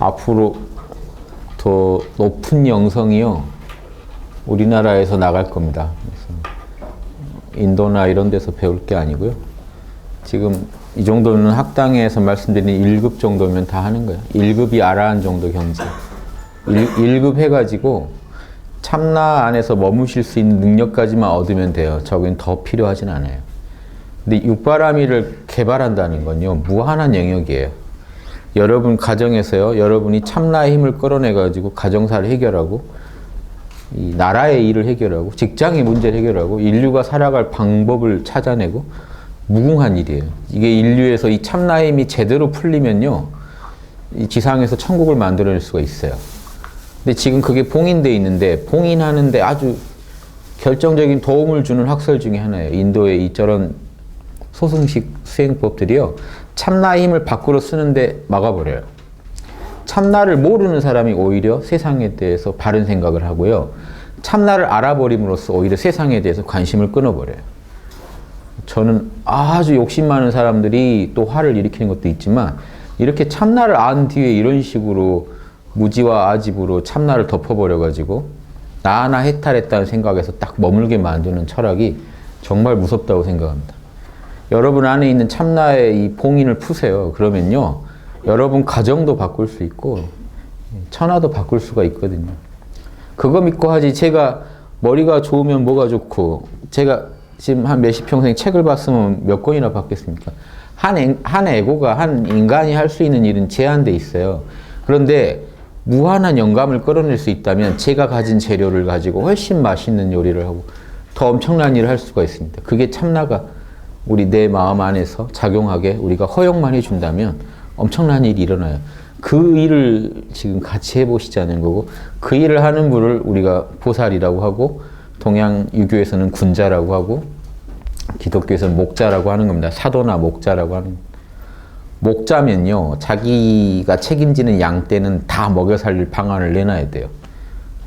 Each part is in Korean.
앞으로 더 높은 영성이요, 우리나라에서 나갈 겁니다. 그래서 인도나 이런 데서 배울 게 아니고요. 지금 이 정도는 학당에서 말씀드린 1급 정도면 다 하는 거예요. 1급이 아라한 정도 경지. 1급 해가지고 참나 안에서 머무실 수 있는 능력까지만 얻으면 돼요. 저긴 더 필요하진 않아요. 근데 육바라밀을 개발한다는 건요, 무한한 영역이에요. 여러분 가정에서요, 여러분이 참나의 힘을 끌어내가지고 가정사를 해결하고, 이 나라의 일을 해결하고, 직장의 문제를 해결하고, 인류가 살아갈 방법을 찾아내고, 무궁한 일이에요. 이게 인류에서 이 참나의 힘이 제대로 풀리면요, 이 지상에서 천국을 만들어낼 수가 있어요. 근데 지금 그게 봉인되어 있는데, 봉인하는데 아주 결정적인 도움을 주는 학설 중에 하나예요. 인도의 이저런 소승식 수행법들이요, 참나의 힘을 밖으로 쓰는데 막아버려요. 참나를 모르는 사람이 오히려 세상에 대해서 바른 생각을 하고요, 참나를 알아버림으로써 오히려 세상에 대해서 관심을 끊어버려요. 저는 아주 욕심 많은 사람들이 또 화를 일으키는 것도 있지만, 이렇게 참나를 안 뒤에 이런 식으로 무지와 아집으로 참나를 덮어버려가지고 나 하나 해탈했다는 생각에서 딱 머물게 만드는 철학이 정말 무섭다고 생각합니다. 여러분 안에 있는 참나의 이 봉인을 푸세요. 그러면요, 여러분 가정도 바꿀 수 있고 천하도 바꿀 수가 있거든요. 그거 믿고 하지, 제가 머리가 좋으면 뭐가 좋고, 제가 지금 한 몇십 평생 책을 봤으면 몇 권이나 봤겠습니까? 한 에고가, 한 인간이 할 수 있는 일은 제한돼 있어요. 그런데 무한한 영감을 끌어낼 수 있다면 제가 가진 재료를 가지고 훨씬 맛있는 요리를 하고 더 엄청난 일을 할 수가 있습니다. 그게 참나가 우리 내 마음 안에서 작용하게 우리가 허용만 해준다면 엄청난 일이 일어나요. 그 일을 지금 같이 해보시자는 거고, 그 일을 하는 분을 우리가 보살이라고 하고, 동양 유교에서는 군자라고 하고, 기독교에서는 목자라고 하는 겁니다. 사도나 목자라고 하는 겁니다. 목자면요, 자기가 책임지는 양떼는 다 먹여 살릴 방안을 내놔야 돼요.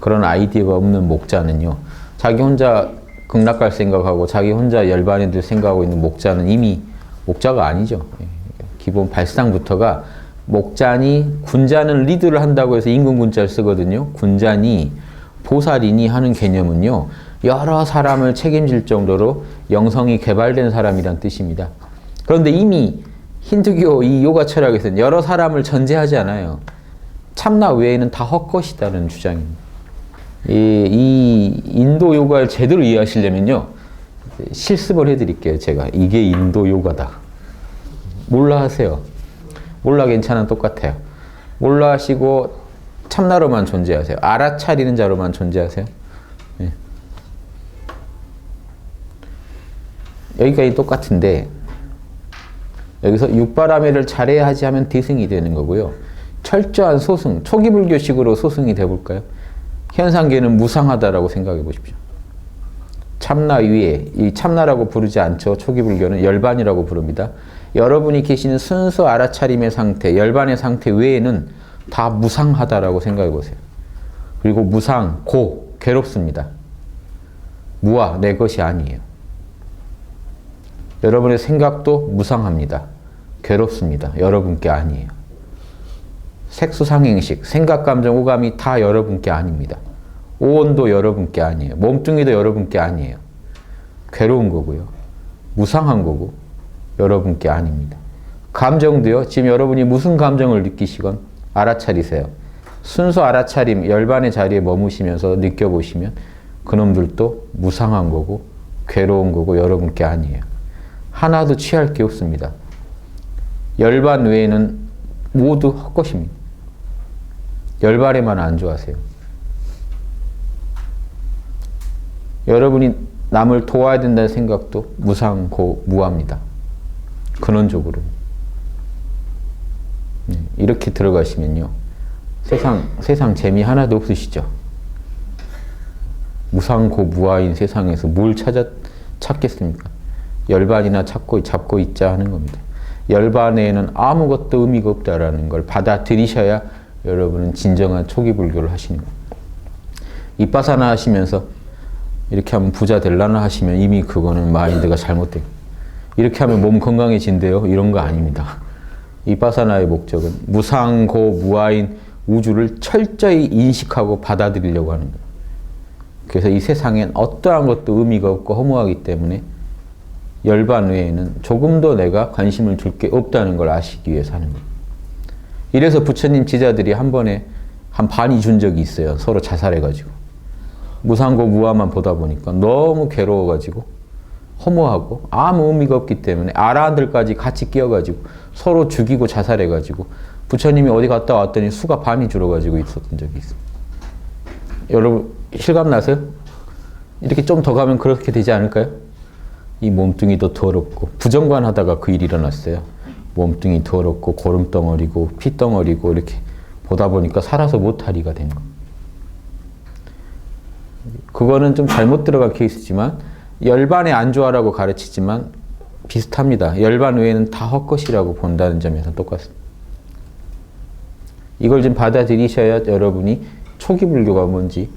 그런 아이디어가 없는 목자는요, 자기 혼자 극락갈 생각하고 자기 혼자 열반에 들 생각하고 있는 목자는 이미 목자가 아니죠. 기본 발상부터가 목자니, 군자는 리드를 한다고 해서 임금군자를 쓰거든요. 군자니, 보살이니 하는 개념은요, 여러 사람을 책임질 정도로 영성이 개발된 사람이란 뜻입니다. 그런데 이미 힌두교 이 요가 철학에서는 여러 사람을 전제하지 않아요. 참나 외에는 다 헛것이다는 주장입니다. 이 인도 요가를 제대로 이해하시려면요, 실습을 해드릴게요. 제가 이게 인도 요가다. 몰라 하세요. 몰라 괜찮아, 똑같아요. 몰라 하시고 참나로만 존재하세요. 알아차리는 자로만 존재하세요. 네. 여기까지 똑같은데, 여기서 육바라밀을 잘해야지 하면 대승이 되는 거고요. 철저한 소승, 초기 불교식으로 소승이 돼볼까요? 현상계는 무상하다라고 생각해 보십시오. 참나 위에, 이 참나라고 부르지 않죠. 초기 불교는 열반이라고 부릅니다. 여러분이 계시는 순수 알아차림의 상태, 열반의 상태 외에는 다 무상하다라고 생각해 보세요. 그리고 무상, 고, 괴롭습니다. 무아, 내 것이 아니에요. 여러분의 생각도 무상합니다. 괴롭습니다. 여러분께 아니에요. 색수상행식, 생각, 감정, 오감이 다 여러분께 아닙니다. 오온도 여러분께 아니에요. 몸뚱이도 여러분께 아니에요. 괴로운 거고요. 무상한 거고 여러분께 아닙니다. 감정도요, 지금 여러분이 무슨 감정을 느끼시건 알아차리세요. 순수 알아차림, 열반의 자리에 머무시면서 느껴보시면 그놈들도 무상한 거고 괴로운 거고 여러분께 아니에요. 하나도 취할 게 없습니다. 열반 외에는 모두 헛것입니다. 열반에만 안주하세요. 여러분이 남을 도와야 된다는 생각도 무상고 무합니다. 근원적으로. 이렇게 들어가시면요, 세상 재미 하나도 없으시죠? 무상고 무아인 세상에서 뭘 찾겠습니까? 열반이나 잡고 있자 하는 겁니다. 열반에는 아무것도 의미가 없다라는 걸 받아들이셔야 여러분은 진정한 초기 불교를 하시는 겁니다. 이빠사나 하시면서 이렇게 하면 부자 될라나 하시면 이미 그거는 마인드가 잘못된, 이렇게 하면 몸 건강해진대요, 이런 거 아닙니다. 이빠사나의 목적은 무상고 무아인 우주를 철저히 인식하고 받아들이려고 하는 거예요. 그래서 이 세상엔 어떠한 것도 의미가 없고 허무하기 때문에 열반 외에는 조금도 내가 관심을 줄 게 없다는 걸 아시기 위해서 하는 거예요. 이래서 부처님 제자들이 한 번에 한 반이 준 적이 있어요. 서로 자살해가지고. 무상고 무아만 보다 보니까 너무 괴로워가지고 허무하고 아무 의미가 없기 때문에 아라한들까지 같이 끼어가지고 서로 죽이고 자살해가지고 부처님이 어디 갔다 왔더니 수가 반이 줄어가지고 있었던 적이 있어요. 여러분 실감 나세요? 이렇게 좀 더 가면 그렇게 되지 않을까요? 이 몸뚱이도 더럽고 부정관 하다가 그 일이 일어났어요. 몸뚱이 더럽고 고름덩어리고 피덩어리고 이렇게 보다 보니까 살아서 못하리가 된 거. 그거는 좀 잘못 들어간 케이스지만 열반에 안주하라고 가르치지만 비슷합니다. 열반 외에는 다 헛것이라고 본다는 점에서 똑같습니다. 이걸 좀 받아들이셔야 여러분이 초기 불교가 뭔지,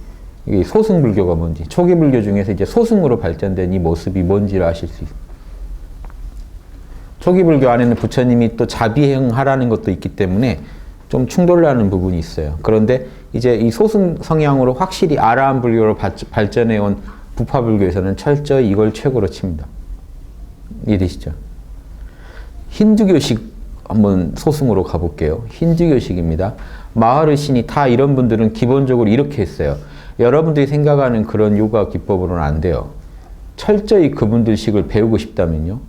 소승 불교가 뭔지, 초기 불교 중에서 이제 소승으로 발전된 이 모습이 뭔지를 아실 수 있습니다. 초기 불교 안에는 부처님이 또 자비행하라는 것도 있기 때문에 좀 충돌나는 부분이 있어요. 그런데 이제 이 소승 성향으로 확실히 아라한 불교로 발전해온 부파 불교에서는 철저히 이걸 최고로 칩니다. 이해되시죠? 힌두교식 한번 소승으로 가볼게요. 힌두교식입니다. 마하르신이 다 이런 분들은 기본적으로 이렇게 했어요. 여러분들이 생각하는 그런 요가 기법으로는 안 돼요. 철저히 그분들 식을 배우고 싶다면요.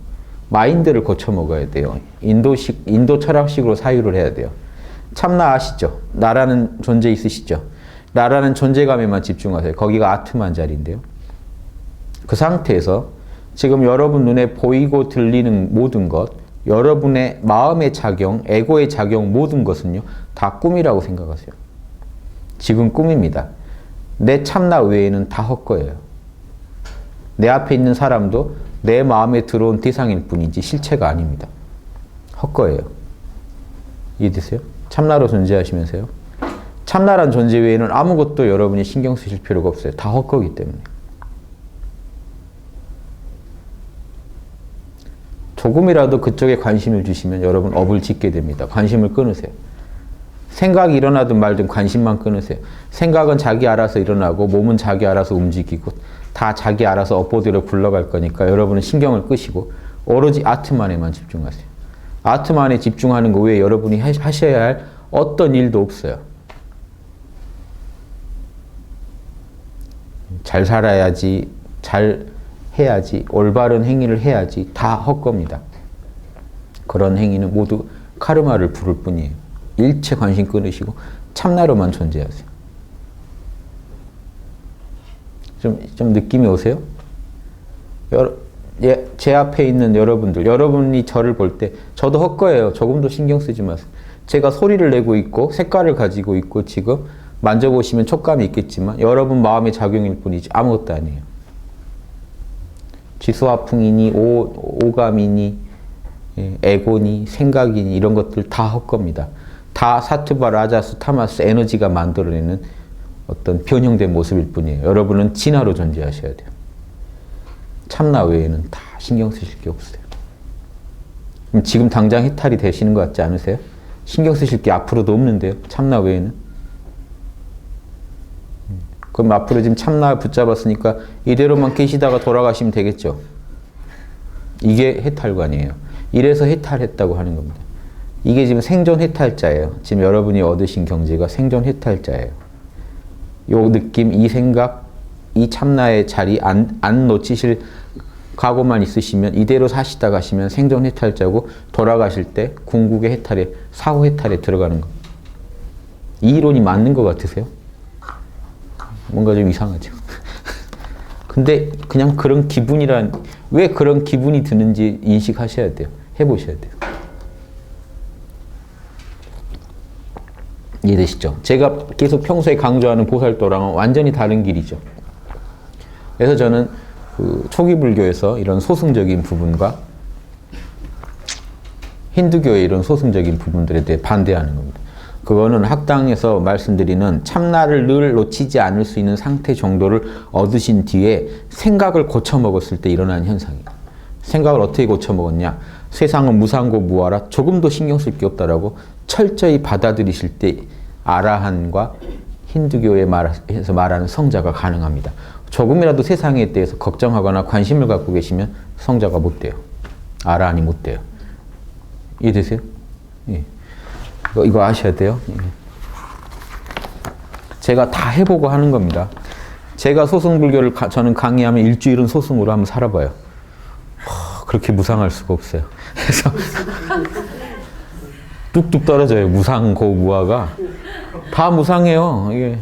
마인드를 고쳐 먹어야 돼요. 인도 철학식으로 사유를 해야 돼요. 참나 아시죠? 나라는 존재 있으시죠? 나라는 존재감에만 집중하세요. 거기가 아트만 자리인데요. 그 상태에서 지금 여러분 눈에 보이고 들리는 모든 것, 여러분의 마음의 작용, 에고의 작용 모든 것은요, 다 꿈이라고 생각하세요. 지금 꿈입니다. 내 참나 외에는 다 헛거예요. 내 앞에 있는 사람도 내 마음에 들어온 대상일 뿐이지 실체가 아닙니다. 헛거예요. 이해되세요? 참나로 존재하시면서요. 참나란 존재 외에는 아무것도 여러분이 신경 쓰실 필요가 없어요. 다 헛거기 때문에. 조금이라도 그쪽에 관심을 주시면 여러분 업을 짓게 됩니다. 관심을 끊으세요. 생각이 일어나든 말든 관심만 끊으세요. 생각은 자기 알아서 일어나고 몸은 자기 알아서 움직이고 다 자기 알아서 업보대로 굴러갈 거니까 여러분은 신경을 끄시고 오로지 아트만에만 집중하세요. 아트만에 집중하는 거 외에 여러분이 하셔야 할 어떤 일도 없어요. 잘 살아야지, 잘 해야지, 올바른 행위를 해야지 다 헛겁니다. 그런 행위는 모두 카르마를 부를 뿐이에요. 일체 관심 끊으시고 참나로만 존재하세요. 좀 느낌이 오세요? 제 앞에 있는 여러분들, 여러분이 저를 볼 때 저도 헛거예요. 조금도 신경 쓰지 마세요. 제가 소리를 내고 있고 색깔을 가지고 있고 지금 만져보시면 촉감이 있겠지만 여러분 마음의 작용일 뿐이지 아무것도 아니에요. 지수화풍이니 오감이니 에고니 생각이니 이런 것들 다 헛겁니다. 다 사투바, 라자스, 타마스 에너지가 만들어내는 어떤 변형된 모습일 뿐이에요. 여러분은 진화로 존재하셔야 돼요. 참나 외에는 다 신경 쓰실 게 없어요. 그럼 지금 당장 해탈이 되시는 것 같지 않으세요? 신경 쓰실 게 앞으로도 없는데요. 참나 외에는. 그럼 앞으로 지금 참나 붙잡았으니까 이대로만 계시다가 돌아가시면 되겠죠. 이게 해탈관이에요. 이래서 해탈했다고 하는 겁니다. 이게 지금 생존 해탈자예요. 지금 여러분이 얻으신 경지가 생존 해탈자예요. 요 느낌, 이 생각, 이 참나의 자리 안 놓치실 각오만 있으시면 이대로 사시다 가시면 생존 해탈자고 돌아가실 때 궁극의 해탈에, 사후 해탈에 들어가는 겁니다. 이 이론이 맞는 것 같으세요? 뭔가 좀 이상하죠. 근데 그냥 그런 왜 그런 기분이 드는지 인식하셔야 돼요. 해보셔야 돼요. 이해되시죠? 제가 계속 평소에 강조하는 보살도랑은 완전히 다른 길이죠. 그래서 저는 그 초기 불교에서 이런 소승적인 부분과 힌두교의 이런 소승적인 부분들에 대해 반대하는 겁니다. 그거는 학당에서 말씀드리는 참나를 늘 놓치지 않을 수 있는 상태 정도를 얻으신 뒤에 생각을 고쳐먹었을 때 일어나는 현상이에요. 생각을 어떻게 고쳐먹었냐? 세상은 무상고 무아라 조금도 신경 쓸 게 없다라고 철저히 받아들이실 때 아라한과 힌두교에 말해서 말하는 성자가 가능합니다. 조금이라도 세상에 대해서 걱정하거나 관심을 갖고 계시면 성자가 못 돼요. 아라한이 못 돼요. 이해되세요? 예. 이거 아셔야 돼요. 예. 제가 다 해보고 하는 겁니다. 제가 소승불교를 저는 강의하면 일주일은 소승으로 한번 살아봐요. 그렇게 무상할 수가 없어요. 그래서 뚝뚝 떨어져요. 무상고무화가 다 무상해요. 이게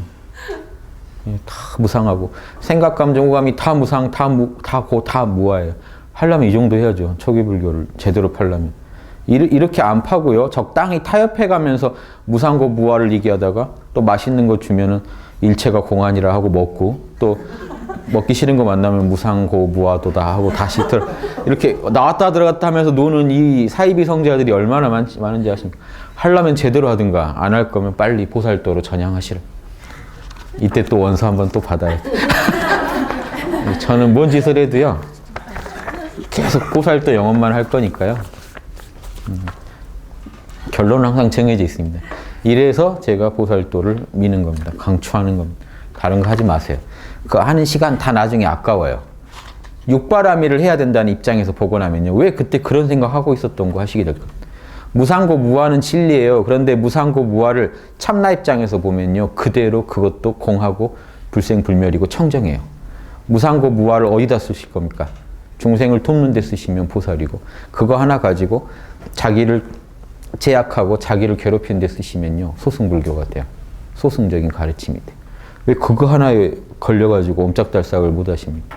다 무상하고 생각, 감정, 오감이 다 무상, 다 무아예요. 하려면 이 정도 해야죠. 초기불교를 제대로 팔려면. 이렇게 안 파고요. 적당히 타협해가면서 무상고 무아를 얘기하다가 또 맛있는 거 주면은 일체가 공안이라 하고 먹고 또 먹기 싫은 거 만나면 무상고 무아도다 하고 다시 이렇게 나왔다 들어갔다 하면서 노는 이 사이비 성자들이 얼마나 많은지 아십니까? 하려면 제대로 하든가 안 할 거면 빨리 보살도로 전향하시라. 이때 또 원서 한번 또 받아요. 저는 뭔 짓을 해도요. 계속 보살도 영업만 할 거니까요. 결론은 항상 정해져 있습니다. 이래서 제가 보살도를 미는 겁니다. 강추하는 겁니다. 다른 거 하지 마세요. 그 하는 시간 다 나중에 아까워요. 육바라밀을 해야 된다는 입장에서 보고 나면요. 왜 그때 그런 생각하고 있었던 거 하시게 될 겁니다. 무상고 무아는 진리예요. 그런데 무상고 무아를 참나 입장에서 보면요. 그대로 그것도 공하고 불생불멸이고 청정해요. 무상고 무아를 어디다 쓰실 겁니까? 중생을 돕는 데 쓰시면 보살이고 그거 하나 가지고 자기를 제약하고 자기를 괴롭히는 데 쓰시면요. 소승불교가 돼요. 소승적인 가르침이 돼요. 왜 그거 하나에 걸려가지고 옴짝달싹을 못 하십니까?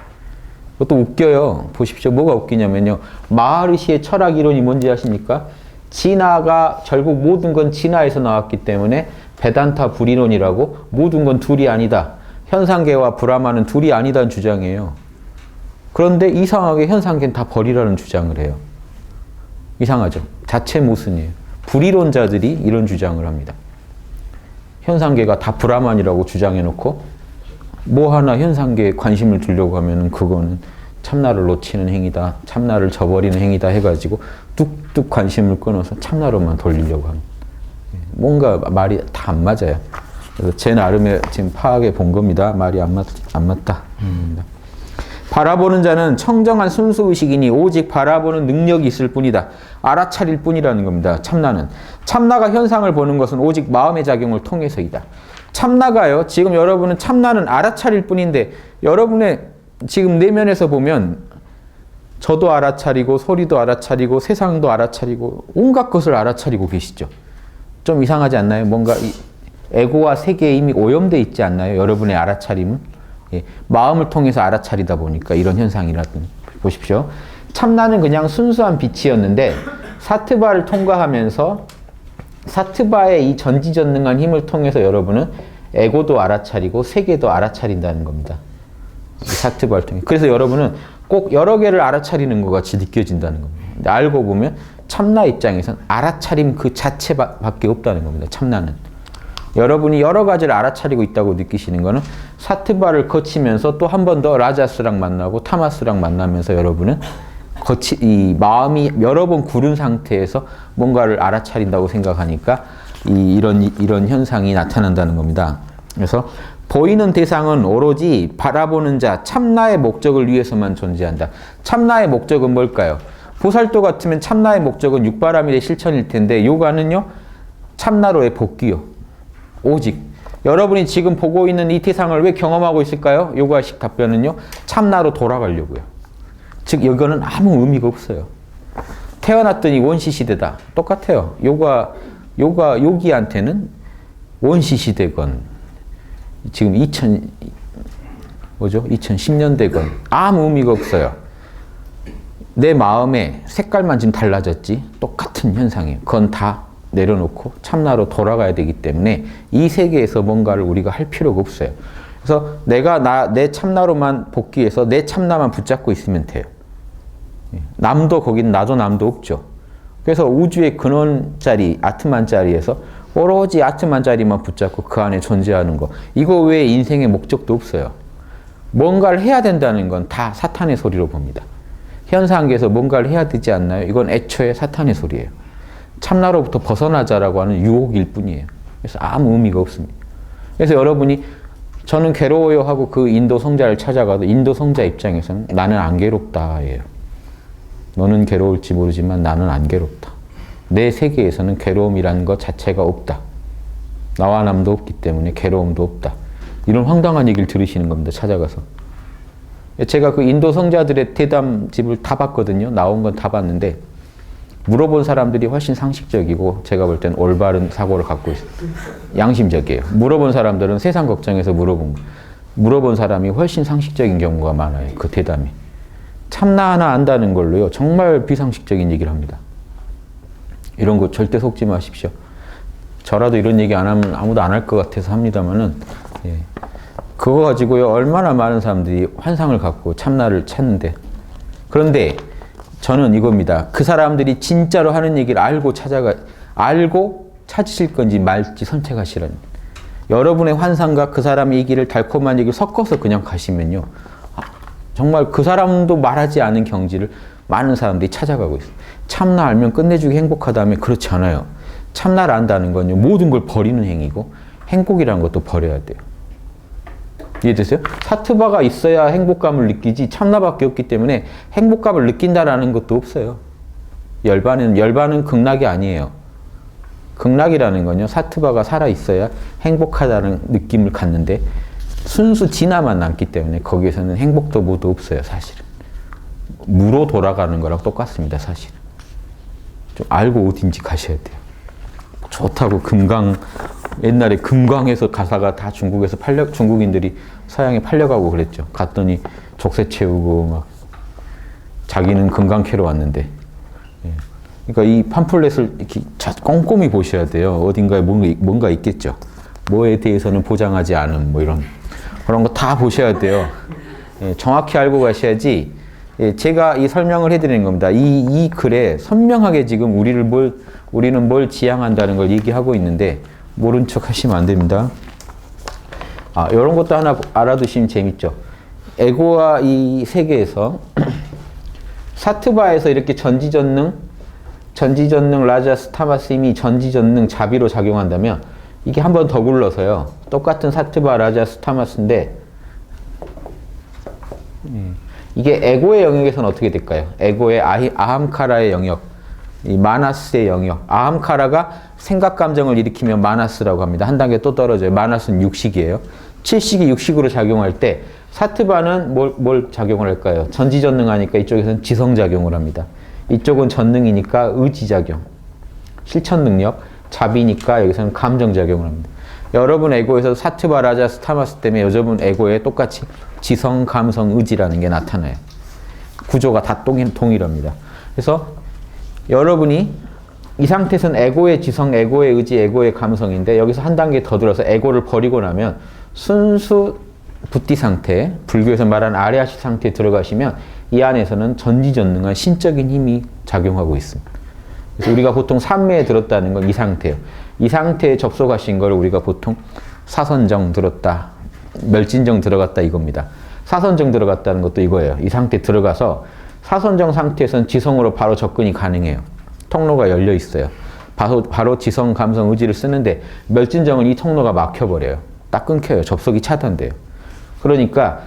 그것도 웃겨요. 보십시오. 뭐가 웃기냐면요. 마하르시의 철학 이론이 뭔지 아십니까? 진화가 결국 모든 건 진화에서 나왔기 때문에 베단타 불이론이라고 모든 건 둘이 아니다. 현상계와 브라마는 둘이 아니다는 주장이에요. 그런데 이상하게 현상계는 다 버리라는 주장을 해요. 이상하죠? 자체 모순이에요. 불이론자들이 이런 주장을 합니다. 현상계가 다 브라만이라고 주장해놓고 뭐 하나 현상계에 관심을 두려고 하면은 그거는 참나를 놓치는 행위다. 참나를 저버리는 행위다 해가지고 뚝뚝 관심을 끊어서 참나로만 돌리려고 합니다. 뭔가 말이 다 안 맞아요. 그래서 제 나름의 지금 파악해 본 겁니다. 말이 안 맞다. 바라보는 자는 청정한 순수의식이니 오직 바라보는 능력이 있을 뿐이다. 알아차릴 뿐이라는 겁니다. 참나는. 참나가 현상을 보는 것은 오직 마음의 작용을 통해서이다. 참나가요. 지금 여러분은 참나는 알아차릴 뿐인데 여러분의 지금 내면에서 보면 저도 알아차리고 소리도 알아차리고 세상도 알아차리고 온갖 것을 알아차리고 계시죠. 좀 이상하지 않나요? 뭔가 에고와 세계에 이미 오염되어 있지 않나요? 여러분의 알아차림은? 예, 마음을 통해서 알아차리다 보니까 이런 현상이라든지 보십시오. 참나는 그냥 순수한 빛이었는데 사트바를 통과하면서 사트바의 이 전지전능한 힘을 통해서 여러분은 에고도 알아차리고 세계도 알아차린다는 겁니다. 사트바를 통해. 그래서 여러분은 꼭 여러 개를 알아차리는 것 같이 느껴진다는 겁니다. 근데 알고 보면 참나 입장에선 알아차림 그 자체밖에 없다는 겁니다. 참나는. 여러분이 여러 가지를 알아차리고 있다고 느끼시는 거는 사트바를 거치면서 또 한 번 더 라자스랑 만나고 타마스랑 만나면서 여러분은 이 마음이 여러 번 구른 상태에서 뭔가를 알아차린다고 생각하니까 이런 현상이 나타난다는 겁니다. 그래서 보이는 대상은 오로지 바라보는 자, 참나의 목적을 위해서만 존재한다. 참나의 목적은 뭘까요? 보살도 같으면 참나의 목적은 육바라밀의 실천일 텐데 요가는요. 참나로의 복귀요. 오직 여러분이 지금 보고 있는 이 태상을 왜 경험하고 있을까요? 요가식 답변은요. 참나로 돌아가려고요. 즉 이거는 아무 의미가 없어요. 태어났더니 원시시대다. 똑같아요. 요기한테는 원시시대건 지금 2010년대건 아무 의미가 없어요. 내 마음의 색깔만 지금 달라졌지 똑같은 현상이에요. 그건 다 내려놓고 참나로 돌아가야 되기 때문에 이 세계에서 뭔가를 우리가 할 필요가 없어요. 그래서 내가 내 참나로만 복귀해서 내 참나만 붙잡고 있으면 돼요. 남도 거긴 나도 남도 없죠. 그래서 우주의 근원자리, 아트만자리에서 오로지 아트만자리만 붙잡고 그 안에 존재하는 거. 이거 외에 인생의 목적도 없어요. 뭔가를 해야 된다는 건 다 사탄의 소리로 봅니다. 현상계에서 뭔가를 해야 되지 않나요? 이건 애초에 사탄의 소리예요. 참나로부터 벗어나자라고 하는 유혹일 뿐이에요. 그래서 아무 의미가 없습니다. 그래서 여러분이 저는 괴로워요 하고 그 인도 성자를 찾아가도 인도 성자 입장에서는 나는 안 괴롭다예요. 너는 괴로울지 모르지만 나는 안 괴롭다. 내 세계에서는 괴로움이라는 것 자체가 없다. 나와 남도 없기 때문에 괴로움도 없다. 이런 황당한 얘기를 들으시는 겁니다. 찾아가서. 제가 그 인도 성자들의 대담집을 다 봤거든요. 나온 건 다 봤는데 물어본 사람들이 훨씬 상식적이고 제가 볼 때는 올바른 사고를 갖고 있어요. 양심적이에요. 물어본 사람들은 세상 걱정해서 물어본 사람이 훨씬 상식적인 경우가 많아요. 그 대담이. 참나 하나 안다는 걸로요. 정말 비상식적인 얘기를 합니다. 이런 거 절대 속지 마십시오. 저라도 이런 얘기 안 하면 아무도 안 할 것 같아서 합니다만은, 예. 그거 가지고요. 얼마나 많은 사람들이 환상을 갖고 참나를 찾는데. 그런데 저는 이겁니다. 그 사람들이 진짜로 하는 얘기를 알고 찾으실 건지 말지 선택하시라는. 여러분의 환상과 그 사람의 얘기를 달콤한 얘기를 섞어서 그냥 가시면요. 정말 그 사람도 말하지 않은 경지를 많은 사람들이 찾아가고 있어요. 참나 알면 끝내주기 행복하다면 그렇지 않아요. 참나를 안다는 건요. 모든 걸 버리는 행위고 행복이라는 것도 버려야 돼요. 이해되세요? 사트바가 있어야 행복감을 느끼지 참나밖에 없기 때문에 행복감을 느낀다라는 것도 없어요. 열반은 극락이 아니에요. 극락이라는 건요. 사트바가 살아있어야 행복하다는 느낌을 갖는데 순수 진화만 남기 때문에 거기에서는 행복도 뭐도 없어요. 사실은. 무로 돌아가는 거랑 똑같습니다. 사실은. 좀 알고 어딘지 가셔야 돼요. 좋다고 옛날에 금강에서 가사가 다 중국인들이 서양에 팔려가고 그랬죠. 갔더니 족쇄 채우고 막 자기는 금강 캐러 왔는데. 예. 그러니까 이 팜플렛을 이렇게 꼼꼼히 보셔야 돼요. 어딘가에 뭔가 있겠죠. 뭐에 대해서는 보장하지 않은 뭐 그런 거 다 보셔야 돼요. 예, 정확히 알고 가셔야지. 예, 제가 이 설명을 해드리는 겁니다. 이 글에 선명하게 지금 우리는 뭘 지향한다는 걸 얘기하고 있는데 모른 척 하시면 안 됩니다. 이런 것도 하나 알아두시면 재밌죠. 에고와 이 세계에서 사트바에서 이렇게 전지전능 라자스 타마스 힘이 전지전능 자비로 작용한다면 이게 한 번 더 굴러서요. 똑같은 사트바 라자스 타마스인데 이게 에고의 영역에서는 어떻게 될까요? 에고의 아함카라의 영역, 이 마나스의 영역. 아함카라가 생각 감정을 일으키면 마나스라고 합니다. 한 단계 또 떨어져요. 마나스는 육식이에요. 칠식이 육식으로 작용할 때 사트바는 뭘 작용을 할까요? 전지전능하니까 이쪽에서는 지성작용을 합니다. 이쪽은 전능이니까 의지작용, 실천능력, 자비니까 여기서는 감정작용을 합니다. 여러분 에고에서 사트바 라자스 타마스 때문에 여러분 에고에 똑같이 지성, 감성, 의지라는 게 나타나요. 구조가 다 동일합니다. 그래서 여러분이 이 상태에서는 에고의 지성, 에고의 의지, 에고의 감성인데 여기서 한 단계 더 들어서 에고를 버리고 나면 순수 부띠 상태, 불교에서 말하는 아리아식 상태에 들어가시면 이 안에서는 전지전능한 신적인 힘이 작용하고 있습니다. 그래서 우리가 보통 삼매에 들었다는 건 이 상태예요. 이 상태에 접속하신 걸 우리가 보통 사선정 들었다, 멸진정 들어갔다 이겁니다. 사선정 들어갔다는 것도 이거예요. 이 상태에 들어가서 사선정 상태에서는 지성으로 바로 접근이 가능해요. 통로가 열려 있어요. 바로 지성, 감성, 의지를 쓰는데 멸진정은 이 통로가 막혀버려요. 딱 끊겨요. 접속이 차단돼요. 그러니까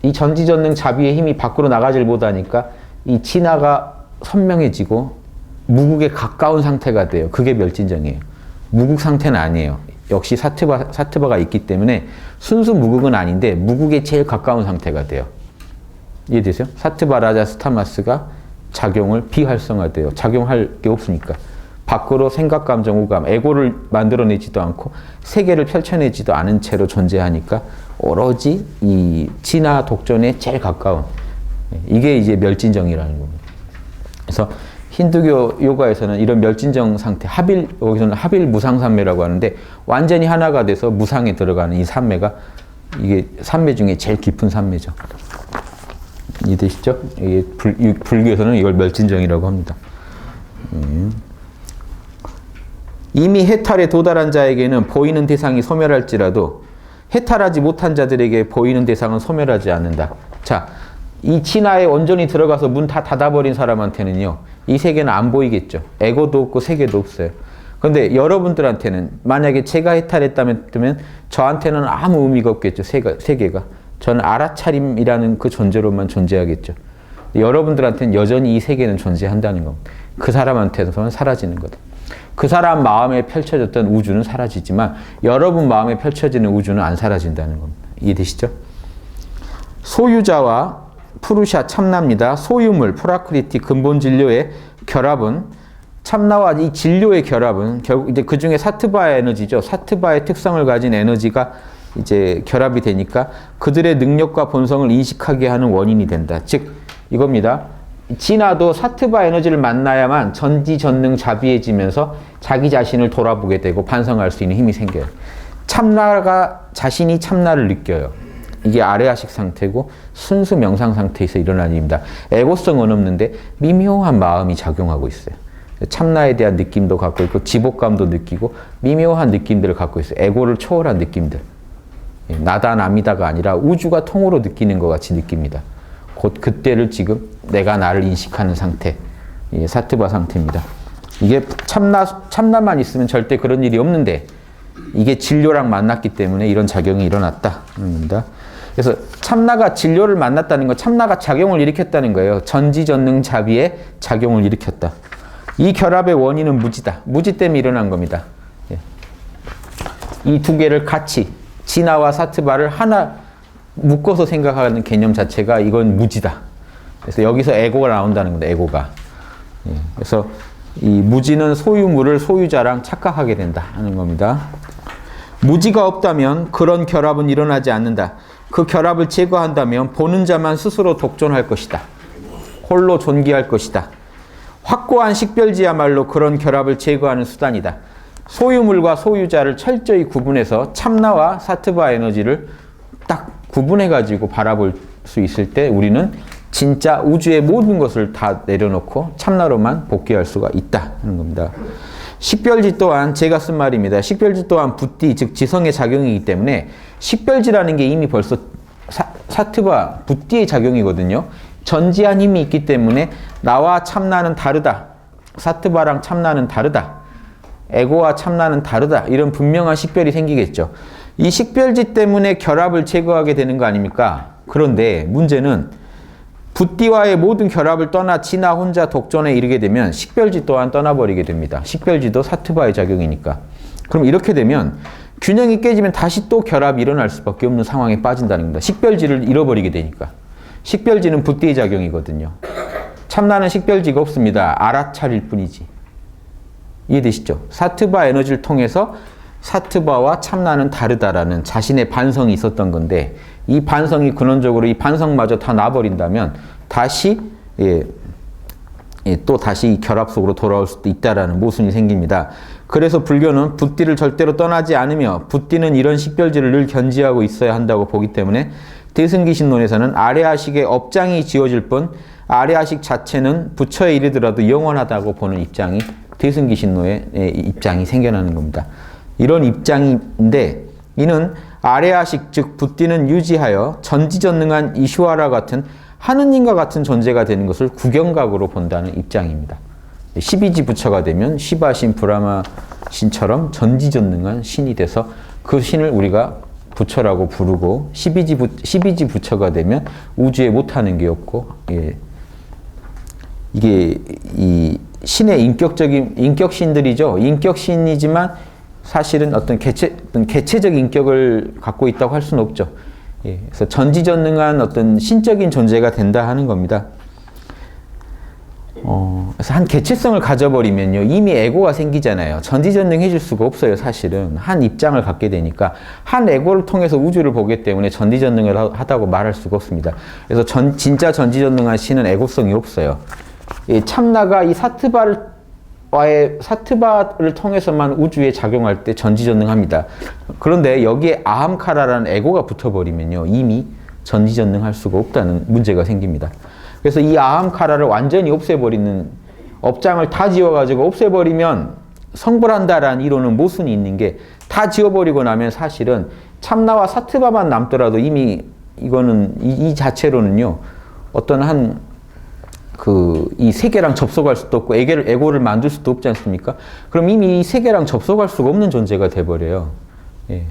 이 전지전능 자비의 힘이 밖으로 나가질 못하니까 이 진화가 선명해지고 무국에 가까운 상태가 돼요. 그게 멸진정이에요. 무국 상태는 아니에요. 역시 사트바가 있기 때문에 순수 무국은 아닌데 무국에 제일 가까운 상태가 돼요. 이해되세요? 사트바 라자스 타마스가 작용을 비활성화돼요. 작용할 게 없으니까. 밖으로 생각, 감정, 오감, 에고를 만들어내지도 않고 세계를 펼쳐내지도 않은 채로 존재하니까 오로지 이 진화 독존에 제일 가까운, 이게 이제 멸진정이라는 겁니다. 그래서 힌두교 요가에서는 이런 멸진정 상태, 여기서는 합일 무상산매라고 하는데 완전히 하나가 돼서 무상에 들어가는 이 산매가 이게 산매 중에 제일 깊은 산매죠. 이해되시죠? 이게 불교에서는 이걸 멸진정이라고 합니다. 이미 해탈에 도달한 자에게는 보이는 대상이 소멸할지라도 해탈하지 못한 자들에게 보이는 대상은 소멸하지 않는다. 자, 이 진화에 온전히 들어가서 문 다 닫아버린 사람한테는요, 이 세계는 안 보이겠죠. 에고도 없고 세계도 없어요. 근데 여러분들한테는 만약에 제가 해탈했다면 저한테는 아무 의미가 없겠죠. 세계가. 저는 알아차림이라는 그 존재로만 존재하겠죠. 여러분들한테는 여전히 이 세계는 존재한다는 겁니다. 그 사람한테서는 사라지는 거다. 그 사람 마음에 펼쳐졌던 우주는 사라지지만 여러분 마음에 펼쳐지는 우주는 안 사라진다는 겁니다. 이해되시죠? 소유자와 푸르샤 참나입니다. 소유물, 프라크리티, 근본 진료의 결합은 참나와 이 진료의 결합은 결국 이제 그 중에 사트바의 에너지죠. 사트바의 특성을 가진 에너지가 이제 결합이 되니까 그들의 능력과 본성을 인식하게 하는 원인이 된다. 즉 이겁니다. 진화도 사트바 에너지를 만나야만 전지전능자비해지면서 자기 자신을 돌아보게 되고 반성할 수 있는 힘이 생겨요. 참나가 자신이 참나를 느껴요. 이게 아레아식 상태고 순수 명상 상태에서 일어나는 일입니다. 에고성은 없는데 미묘한 마음이 작용하고 있어요. 참나에 대한 느낌도 갖고 있고 지복감도 느끼고 미묘한 느낌들을 갖고 있어요. 에고를 초월한 느낌들. 나다 남이다가 아니라 우주가 통으로 느끼는 것 같이 느낍니다. 곧 그때를 지금 내가 나를 인식하는 상태, 사트바 상태입니다. 이게 참나만 있으면 절대 그런 일이 없는데 이게 진료랑 만났기 때문에 이런 작용이 일어났다. 그래서 참나가 진료를 만났다는 건 참나가 작용을 일으켰다는 거예요. 전지전능자비의 작용을 일으켰다. 이 결합의 원인은 무지다. 무지 때문에 일어난 겁니다. 이 두 개를 같이 진화와 사트바를 하나 묶어서 생각하는 개념 자체가 이건 무지다. 그래서 여기서 에고가 나온다는 겁니다. 에고가. 그래서 이 무지는 소유물을 소유자랑 착각하게 된다 하는 겁니다. 무지가 없다면 그런 결합은 일어나지 않는다. 그 결합을 제거한다면 보는 자만 스스로 독존할 것이다. 홀로 존귀할 것이다. 확고한 식별지야말로 그런 결합을 제거하는 수단이다. 소유물과 소유자를 철저히 구분해서 참나와 사트바 에너지를 딱 구분해가지고 바라볼 수 있을 때 우리는 진짜 우주의 모든 것을 다 내려놓고 참나로만 복귀할 수가 있다 하는 겁니다. 식별지 또한 제가 쓴 말입니다. 식별지 또한 붓디 즉 지성의 작용이기 때문에 식별지라는 게 이미 벌써 사트바 붓디의 작용이거든요. 전지한 힘이 있기 때문에 나와 참나는 다르다. 사트바랑 참나는 다르다. 에고와 참나는 다르다. 이런 분명한 식별이 생기겠죠. 이 식별지 때문에 결합을 제거하게 되는 거 아닙니까? 그런데 문제는 붓디와의 모든 결합을 떠나 진화 혼자 독존에 이르게 되면 식별지 또한 떠나버리게 됩니다. 식별지도 사트바의 작용이니까. 그럼 이렇게 되면 균형이 깨지면 다시 또 결합이 일어날 수밖에 없는 상황에 빠진다는 겁니다. 식별지를 잃어버리게 되니까. 식별지는 붓디의 작용이거든요. 참나는 식별지가 없습니다. 알아차릴 뿐이지. 이해되시죠? 사트바 에너지를 통해서 사트바와 참나는 다르다라는 자신의 반성이 있었던 건데 이 반성이 근원적으로 이 반성마저 다 놔버린다면 다시 또 다시 결합 속으로 돌아올 수도 있다라는 모순이 생깁니다. 그래서 불교는 붓디를 절대로 떠나지 않으며 붓디는 이런 식별지를 늘 견지하고 있어야 한다고 보기 때문에 대승기신론에서는 아레아식의 업장이 지어질 뿐 아레아식 자체는 부처에 이르더라도 영원하다고 보는 입장이 대승기신론의 입장이 생겨나는 겁니다. 이런 입장인데 이는 아레아식 즉 붓디는 유지하여 전지전능한 이슈아라 같은 하느님과 같은 존재가 되는 것을 구경각으로 본다는 입장입니다. 12지 부처가 되면 시바신 브라마신처럼 전지전능한 신이 돼서 그 신을 우리가 부처라고 부르고 12지 부처가 되면 우주에 못하는 게 없고 이게 이 신의 인격신들이죠. 인격신이지만 사실은 어떤 개체적 인격을 갖고 있다고 할 수는 없죠. 그래서 전지전능한 어떤 신적인 존재가 된다 하는 겁니다. 그래서 한 개체성을 가져버리면요, 이미 에고가 생기잖아요. 전지전능해질 수가 없어요, 사실은. 한 입장을 갖게 되니까. 한 에고를 통해서 우주를 보기 때문에 전지전능을 하다고 말할 수가 없습니다. 그래서 진짜 전지전능한 신은 에고성이 없어요. 참나가 이 사트바를 통해서만 우주에 작용할 때 전지전능합니다. 그런데 여기에 아함카라라는 에고가 붙어버리면요, 이미 전지전능할 수가 없다는 문제가 생깁니다. 그래서 이 아함카라를 완전히 없애버리는 업장을 다 지워가지고 없애버리면 성불한다라는 이론은 모순이 있는 게 다 지워버리고 나면 사실은 참나와 사트바만 남더라도 이미 이거는 이 자체로는요 어떤 한 이 세계랑 접속할 수도 없고 에고를 만들 수도 없지 않습니까? 그럼 이미 이 세계랑 접속할 수가 없는 존재가 돼버려요. 예.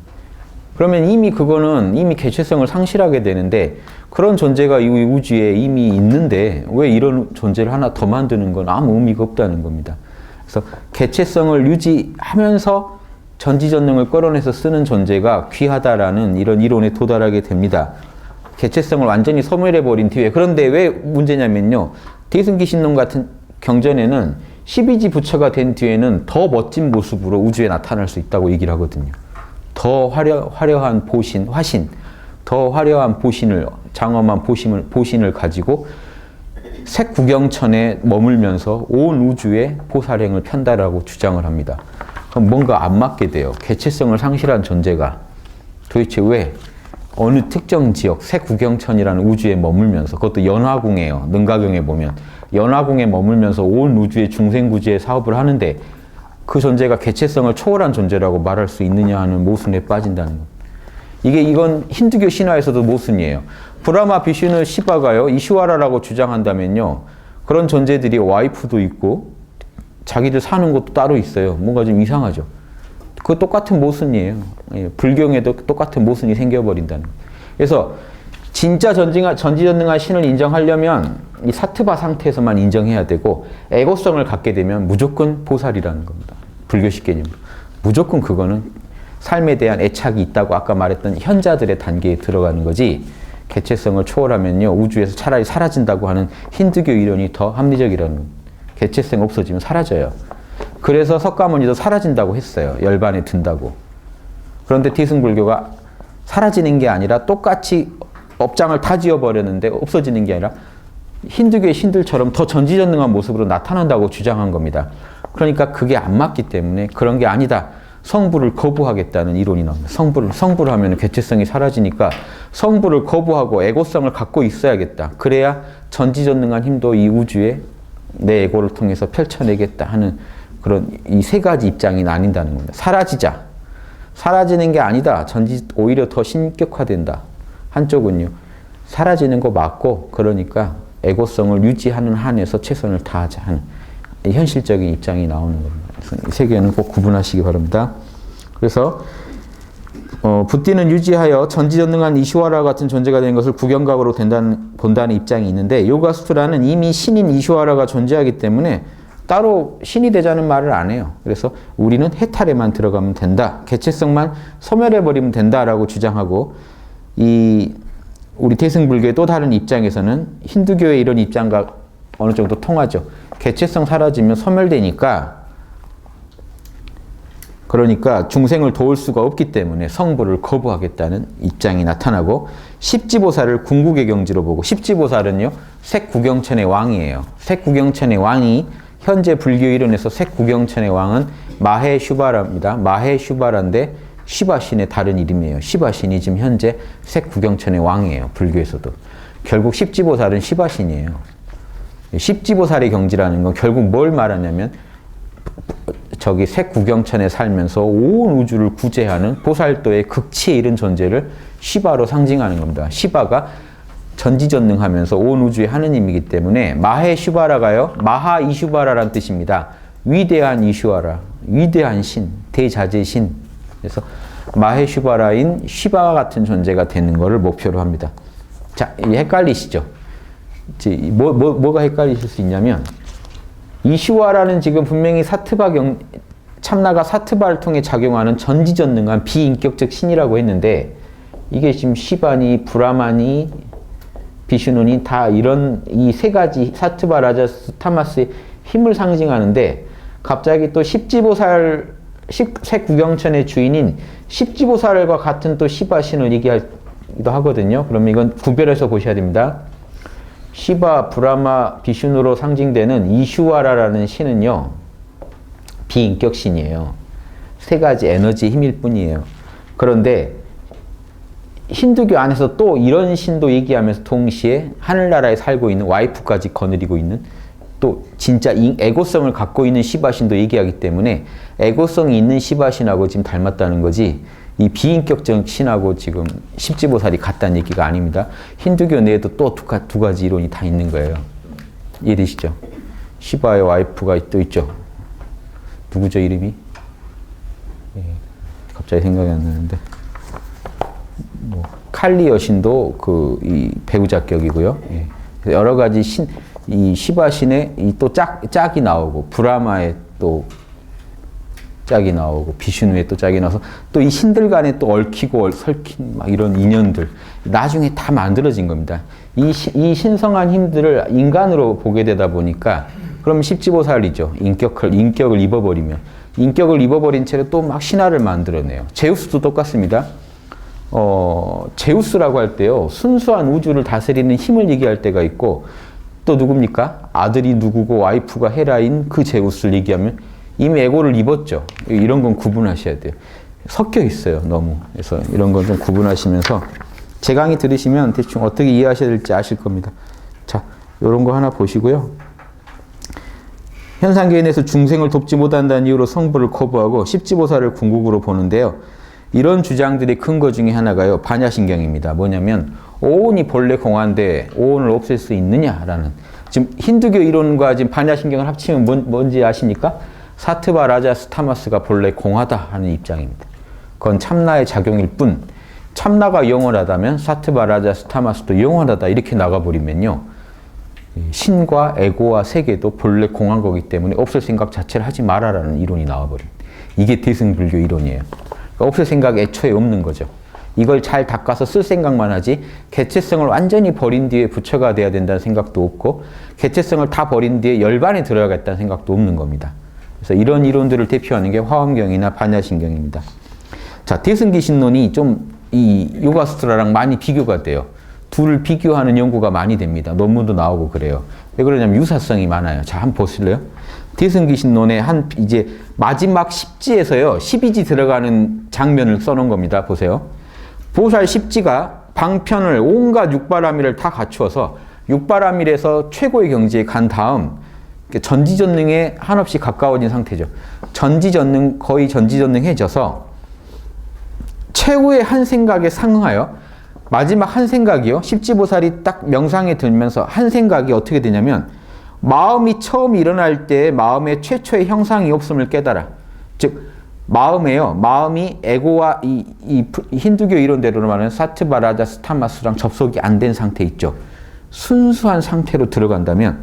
그러면 이미 그거는 이미 개체성을 상실하게 되는데 그런 존재가 이 우주에 이미 있는데 왜 이런 존재를 하나 더 만드는 건 아무 의미가 없다는 겁니다. 그래서 개체성을 유지하면서 전지전능을 끌어내서 쓰는 존재가 귀하다라는 이런 이론에 도달하게 됩니다. 개체성을 완전히 소멸해버린 뒤에. 그런데 왜 문제냐면요. 대승기신론 같은 경전에는 12지 부처가 된 뒤에는 더 멋진 모습으로 우주에 나타날 수 있다고 얘기를 하거든요. 더 화려한 화신, 더 화려한 장엄한 보신을 가지고 색구경천에 머물면서 온 우주에 보살행을 편다라고 주장을 합니다. 그럼 뭔가 안 맞게 돼요. 개체성을 상실한 존재가 도대체 왜 어느 특정 지역 색구경천이라는 우주에 머물면서, 그것도 연화궁이에요. 능가경에 보면 연화궁에 머물면서 온 우주의 중생구제의 사업을 하는데 그 존재가 개체성을 초월한 존재라고 말할 수 있느냐 하는 모순에 빠진다는 것. 이건 힌두교 신화에서도 모순이에요. 브라마, 비슈누, 시바가요, 이슈와라라고 주장한다면요, 그런 존재들이 와이프도 있고 자기들 사는 곳도 따로 있어요. 뭔가 좀 이상하죠. 그 똑같은 모순이에요. 불경에도 똑같은 모순이 생겨버린다는 거예요. 그래서 진짜 전지전능한 신을 인정하려면 이 사트바 상태에서만 인정해야 되고, 에고성을 갖게 되면 무조건 보살이라는 겁니다. 불교식 개념으로. 무조건 그거는 삶에 대한 애착이 있다고 아까 말했던 현자들의 단계에 들어가는 거지, 개체성을 초월하면요 우주에서 차라리 사라진다고 하는 힌두교 이론이 더 합리적이라는 겁니다. 개체성 없어지면 사라져요. 그래서 석가모니도 사라진다고 했어요. 열반에 든다고. 그런데 티승불교가 사라지는 게 아니라 똑같이 업장을 다 지어버렸는데 없어지는 게 아니라 힌두교의 신들처럼 더 전지전능한 모습으로 나타난다고 주장한 겁니다. 그러니까 그게 안 맞기 때문에 그런 게 아니다. 성부를 거부하겠다는 이론이 나옵니다. 성부를 하면 개체성이 사라지니까 성부를 거부하고 에고성을 갖고 있어야겠다. 그래야 전지전능한 힘도 이 우주에 내 에고를 통해서 펼쳐내겠다 하는 그런 이 세 가지 입장이 나뉜다는 겁니다. 사라지는 게 아니다. 오히려 더 신격화된다. 한쪽은요, 사라지는 거 맞고, 그러니까 에고성을 유지하는 한에서 최선을 다하자 하는 현실적인 입장이 나오는 겁니다. 그래서 이 세 개는 꼭 구분하시기 바랍니다. 그래서 붓디는 유지하여 전지전능한 이슈와라 같은 존재가 되는 것을 구경각으로 본다는 입장이 있는데, 요가수트라는 이미 신인 이슈와라가 존재하기 때문에 따로 신이 되자는 말을 안 해요. 그래서 우리는 해탈에만 들어가면 된다. 개체성만 소멸해버리면 된다라고 주장하고, 우리 대승불교의 또 다른 입장에서는 힌두교의 이런 입장과 어느 정도 통하죠. 개체성 사라지면 소멸되니까, 그러니까 중생을 도울 수가 없기 때문에 성부를 거부하겠다는 입장이 나타나고, 십지보살을 궁극의 경지로 보고, 십지보살은요 색구경천의 왕이에요. 색구경천의 왕이 현재 불교 이론에서 색구경천의 왕은 마헤슈바라입니다. 마헤슈바라인데 시바신의 다른 이름이에요. 시바신이 지금 현재 색구경천의 왕이에요. 불교에서도. 결국 십지보살은 시바신이에요. 십지보살의 경지라는 건 결국 뭘 말하냐면, 저기 색구경천에 살면서 온 우주를 구제하는 보살도의 극치에 이른 존재를 시바로 상징하는 겁니다. 시바가 전지전능하면서 온 우주의 하느님이기 때문에 마헤슈바라가요, 마하이슈바라란 뜻입니다. 위대한 이슈와라, 위대한 신, 대자재신. 그래서 마헤슈바라인 시바 같은 존재가 되는 것을 목표로 합니다. 자, 헷갈리시죠? 뭐가 헷갈리실 수 있냐면, 이슈와라는 지금 분명히 참나가 사트바를 통해 작용하는 전지전능한 비인격적 신이라고 했는데, 이게 지금 시바니, 브라마니, 비슈누니 다 이런 이 세 가지 사트바, 라자스, 타마스의 힘을 상징하는데, 갑자기 또 십지보살, 색구경천의 주인인 십지보살과 같은 또 시바신을 얘기하기도 하거든요. 그럼 이건 구별해서 보셔야 됩니다. 시바, 브라마, 비슈누로 상징되는 이슈와라라는 신은요, 비인격 신이에요. 세 가지 에너지의 힘일 뿐이에요. 그런데 힌두교 안에서 또 이런 신도 얘기하면서 동시에 하늘나라에 살고 있는 와이프까지 거느리고 있는, 또 진짜 에고성을 갖고 있는 시바신도 얘기하기 때문에 에고성이 있는 시바신하고 지금 닮았다는 거지, 이 비인격적 신하고 지금 십지보살이 같다는 얘기가 아닙니다. 힌두교 내에도 또 두 가지 이론이 다 있는 거예요. 이해되시죠? 시바의 와이프가 또 있죠. 누구죠, 이름이? 예, 갑자기 생각이 안 나는데. 뭐, 칼리 여신도 이 배우자격이고요. 예. 여러 가지 이 시바 신의 또 짝이 나오고, 브라마의 또 짝이 나오고, 비슈누의 또 짝이 나와서 또 이 신들 간에 또 얽히고 설킨 막 이런 인연들. 나중에 다 만들어진 겁니다. 이 신성한 힘들을 인간으로 보게 되다 보니까 그럼 십지보살이죠. 인격을 입어버리면. 인격을 입어버린 채로 또 막 신화를 만들어내요. 제우스도 똑같습니다. 제우스라고 할 때요, 순수한 우주를 다스리는 힘을 얘기할 때가 있고, 또 누굽니까? 아들이 누구고 와이프가 헤라인 그 제우스를 얘기하면 이미 에고를 입었죠. 이런 건 구분하셔야 돼요. 섞여 있어요, 너무. 그래서 이런 건 좀 구분하시면서 제 강의 들으시면 대충 어떻게 이해하셔야 될지 아실 겁니다. 자, 이런 거 하나 보시고요. 현상계인에서 중생을 돕지 못한다는 이유로 성부를 거부하고 십지보살을 궁극으로 보는데요. 이런 주장들의 근거 중에 하나가요, 반야신경입니다. 뭐냐면 오온이 본래 공한데 오온을 없앨 수 있느냐라는, 지금 힌두교 이론과 지금 반야신경을 합치면 뭔지 아십니까? 사트바 라자스 타마스가 본래 공하다 하는 입장입니다. 그건 참나의 작용일 뿐, 참나가 영원하다면 사트바 라자스 타마스도 영원하다 이렇게 나가버리면요, 신과 에고와 세계도 본래 공한 거기 때문에 없을 생각 자체를 하지 마라라는 이론이 나와버립니다. 이게 대승불교 이론이에요. 그러니까 없을 생각이 애초에 없는 거죠. 이걸 잘 닦아서 쓸 생각만 하지 개체성을 완전히 버린 뒤에 부처가 돼야 된다는 생각도 없고, 개체성을 다 버린 뒤에 열반에 들어야겠다는 생각도 없는 겁니다. 그래서 이런 이론들을 대표하는 게 화엄경이나 반야신경입니다. 자, 대승기신론이 좀 이 요가수트라랑 많이 비교가 돼요. 둘을 비교하는 연구가 많이 됩니다. 논문도 나오고 그래요. 왜 그러냐면 유사성이 많아요. 자, 한번 보실래요? 대승기신론의 이제 마지막 10지에서요, 12지 들어가는 장면을 써놓은 겁니다. 보세요. 보살 10지가 방편을 온갖 육바라밀을 다 갖추어서 육바라밀에서 최고의 경지에 간 다음 전지전능에 한없이 가까워진 상태죠. 거의 전지전능해져서 최후의 한 생각에 상응하여 마지막 한 생각이요, 십지보살이 딱 명상에 들면서 한 생각이 어떻게 되냐면, 마음이 처음 일어날 때 마음의 최초의 형상이 없음을 깨달아. 즉 마음이 에고와 이 힌두교 이론대로 말하는 사트바라자스 타마스랑 접속이 안 된 상태 있죠. 순수한 상태로 들어간다면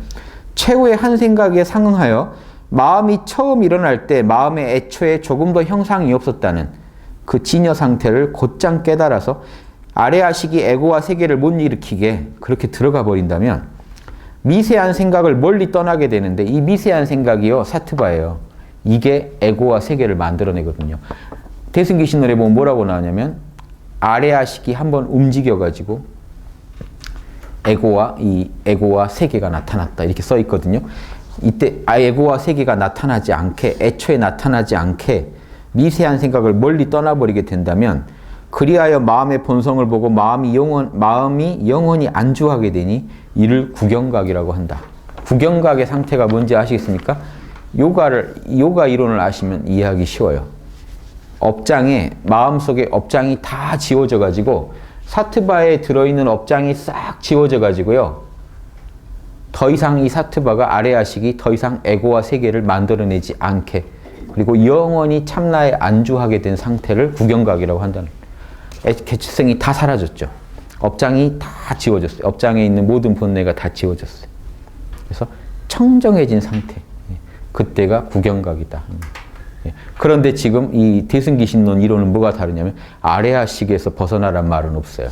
최후의 한 생각에 상응하여 마음이 처음 일어날 때 마음의 애초에 조금 더 형상이 없었다는 그 진여 상태를 곧장 깨달아서 아레아식이 에고와 세계를 못 일으키게 그렇게 들어가 버린다면 미세한 생각을 멀리 떠나게 되는데, 이 미세한 생각이요, 사트바예요. 이게 에고와 세계를 만들어내거든요. 대승기신론에 보면 뭐라고 나오냐면, 아레아식이 한번 움직여가지고 에고와 세계가 나타났다 이렇게 써 있거든요. 이때 에고와 세계가 나타나지 않게, 애초에 나타나지 않게 미세한 생각을 멀리 떠나버리게 된다면, 그리하여 마음의 본성을 보고 마음이 영원히 안주하게 되니 이를 구경각이라고 한다. 구경각의 상태가 뭔지 아시겠습니까? 요가 이론을 아시면 이해하기 쉬워요. 마음속에 업장이 다 지워져 가지고, 사트바에 들어있는 업장이 싹 지워져 가지고요, 더 이상 이 사트바가 아레아식이 더 이상 에고와 세계를 만들어내지 않게, 그리고 영원히 참나에 안주하게 된 상태를 구경각이라고 한다는 거예요. 개체성이 다 사라졌죠. 업장이 다 지워졌어요. 업장에 있는 모든 본래가 다 지워졌어요. 그래서 청정해진 상태. 그때가 구경각이다. 그런데 지금 이 대승기신론 이론은 뭐가 다르냐면, 아레아식에서 벗어나란 말은 없어요.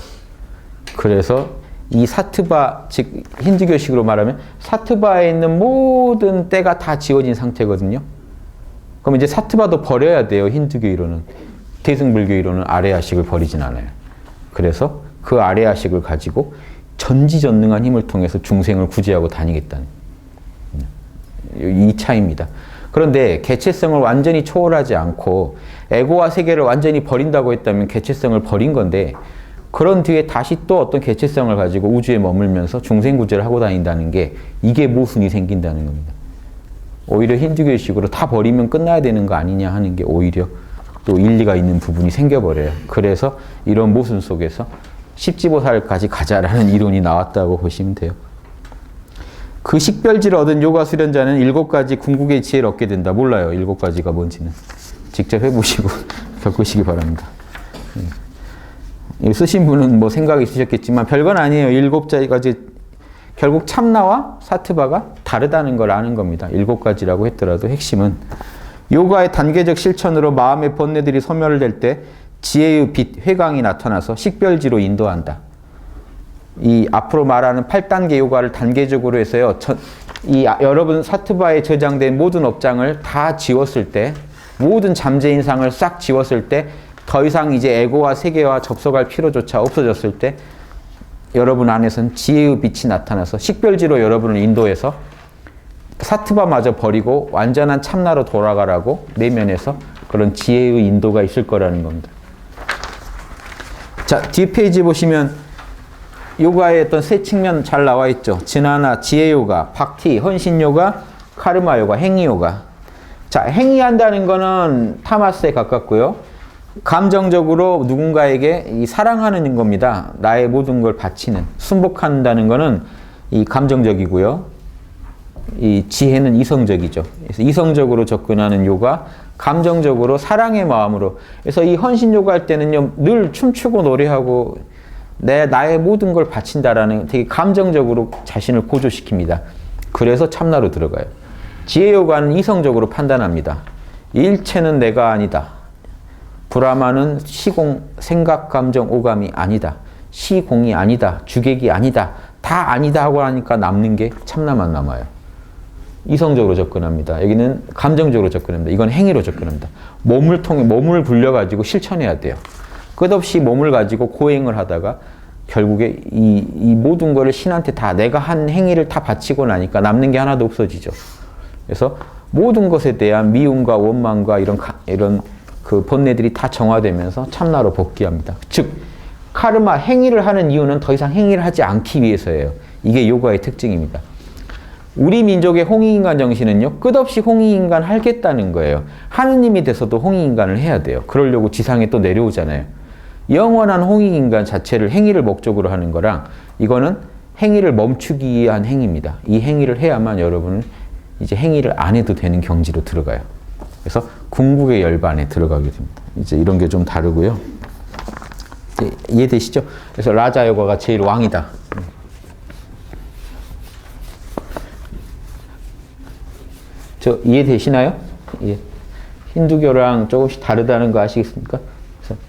그래서 이 사트바, 즉 힌두교식으로 말하면 사트바에 있는 모든 때가 다 지워진 상태거든요. 그럼 이제 사트바도 버려야 돼요. 힌두교 이론은. 대승불교 이론은 아레아식을 버리진 않아요. 그래서 그 아레아식을 가지고 전지전능한 힘을 통해서 중생을 구제하고 다니겠다는 이 차이입니다. 그런데 개체성을 완전히 초월하지 않고 에고와 세계를 완전히 버린다고 했다면 개체성을 버린 건데, 그런 뒤에 다시 또 어떤 개체성을 가지고 우주에 머물면서 중생 구제를 하고 다닌다는 게, 이게 모순이 생긴다는 겁니다. 오히려 힌두교식으로 다 버리면 끝나야 되는 거 아니냐 하는 게 오히려 또 일리가 있는 부분이 생겨버려요. 그래서 이런 모순 속에서 십지보살까지 가자라는 이론이 나왔다고 보시면 돼요. 그 식별지를 얻은 요가 수련자는 7가지 궁극의 지혜를 얻게 된다. 몰라요. 7가지가 뭔지는. 직접 해보시고 겪으시기 바랍니다. 쓰신 분은 뭐 생각이 있으셨겠지만 별건 아니에요. 7가지 결국 참나와 사트바가 다르다는 걸 아는 겁니다. 7가지라고 했더라도 핵심은 요가의 단계적 실천으로 마음의 번뇌들이 소멸될 때 지혜의 빛, 회광이 나타나서 식별지로 인도한다. 이 앞으로 말하는 8단계 요가를 단계적으로 해서요. 여러분 사트바에 저장된 모든 업장을 다 지웠을 때, 모든 잠재인상을 싹 지웠을 때, 더 이상 이제 에고와 세계와 접속할 필요조차 없어졌을 때 여러분 안에서는 지혜의 빛이 나타나서 식별지로 여러분을 인도해서 사트바마저 버리고 완전한 참나로 돌아가라고 내면에서 그런 지혜의 인도가 있을 거라는 겁니다. 자, 뒷페이지 보시면 요가의 어떤 세 측면 잘 나와 있죠. 지나나, 지혜요가, 박티, 헌신요가, 카르마요가, 행위요가. 자, 행위한다는 거는 타마스에 가깝고요. 감정적으로 누군가에게 이 사랑하는 겁니다. 나의 모든 걸 바치는. 순복한다는 거는 이 감정적이고요. 이 지혜는 이성적이죠. 그래서 이성적으로 접근하는 요가, 감정적으로 사랑의 마음으로. 그래서 이 헌신 요가 할 때는요, 늘 춤추고 노래하고 나의 모든 걸 바친다라는 되게 감정적으로 자신을 고조시킵니다. 그래서 참나로 들어가요. 지혜 요가는 이성적으로 판단합니다. 일체는 내가 아니다. 브라마는 시공, 생각, 감정, 오감이 아니다. 시공이 아니다. 주객이 아니다. 다 아니다 하고 하니까 남는 게 참나만 남아요. 이성적으로 접근합니다. 여기는 감정적으로 접근합니다. 이건 행위로 접근합니다. 몸을 통해, 몸을 굴려가지고 실천해야 돼요. 끝없이 몸을 가지고 고행을 하다가 결국에 이 모든 거를 신한테 다 내가 한 행위를 다 바치고 나니까 남는 게 하나도 없어지죠. 그래서 모든 것에 대한 미움과 원망과 이런 그 번뇌들이 다 정화되면서 참나로 복귀합니다. 즉 카르마 행위를 하는 이유는 더 이상 행위를 하지 않기 위해서예요. 이게 요가의 특징입니다. 우리 민족의 홍익인간 정신은요, 끝없이 홍익인간 하겠다는 거예요. 하느님이 돼서도 홍익인간을 해야 돼요. 그러려고 지상에 또 내려오잖아요. 영원한 홍익인간 자체를 행위를 목적으로 하는 거랑 이거는 행위를 멈추기 위한 행위입니다. 이 행위를 해야만 여러분은 이제 행위를 안 해도 되는 경지로 들어가요. 그래서 궁극의 열반에 들어가게 됩니다. 이제 이런 게 좀 다르고요. 이해되시죠? 그래서 라자 요가가 제일 왕이다. 저 이해되시나요? 예. 힌두교랑 조금씩 다르다는 거 아시겠습니까? 그래서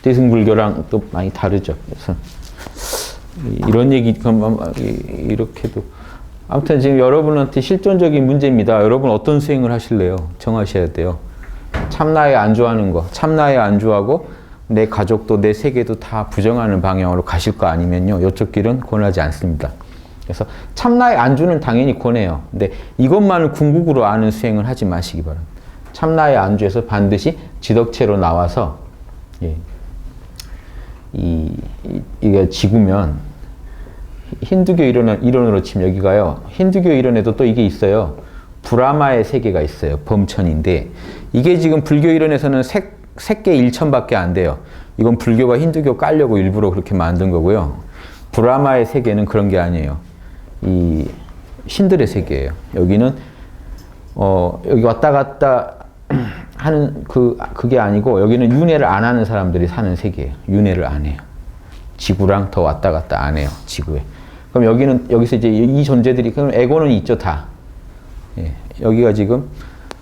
대승불교랑 또 많이 다르죠. 그래서 이런 얘기 이렇게도 아무튼 지금 여러분한테 실존적인 문제입니다. 여러분 어떤 수행을 하실래요? 정하셔야 돼요. 참나에 안주하는 거, 참나에 안주하고 내 가족도 내 세계도 다 부정하는 방향으로 가실 거 아니면요, 이쪽 길은 권하지 않습니다. 그래서 참나에 안주는 당연히 권해요. 근데 이것만을 궁극으로 아는 수행을 하지 마시기 바랍니다. 참나에 안주해서 반드시 지덕체로 나와서 이게 지구면 힌두교 이론으로 치면 여기가요. 힌두교 이론에도 또 이게 있어요. 브라마의 세계가 있어요. 범천인데 이게 지금 불교 이론에서는 색계 1천밖에 안 돼요. 이건 불교가 힌두교 깔려고 일부러 그렇게 만든 거고요. 브라마의 세계는 그런 게 아니에요. 이 신들의 세계예요. 여기는 여기 왔다 갔다 하는 그게 아니고 여기는 윤회를 안 하는 사람들이 사는 세계예요. 윤회를 안 해요. 지구랑 더 왔다 갔다 안 해요. 지구에. 그럼 여기서 이제 이 존재들이, 그럼 에고는 있죠, 다. 예, 여기가 지금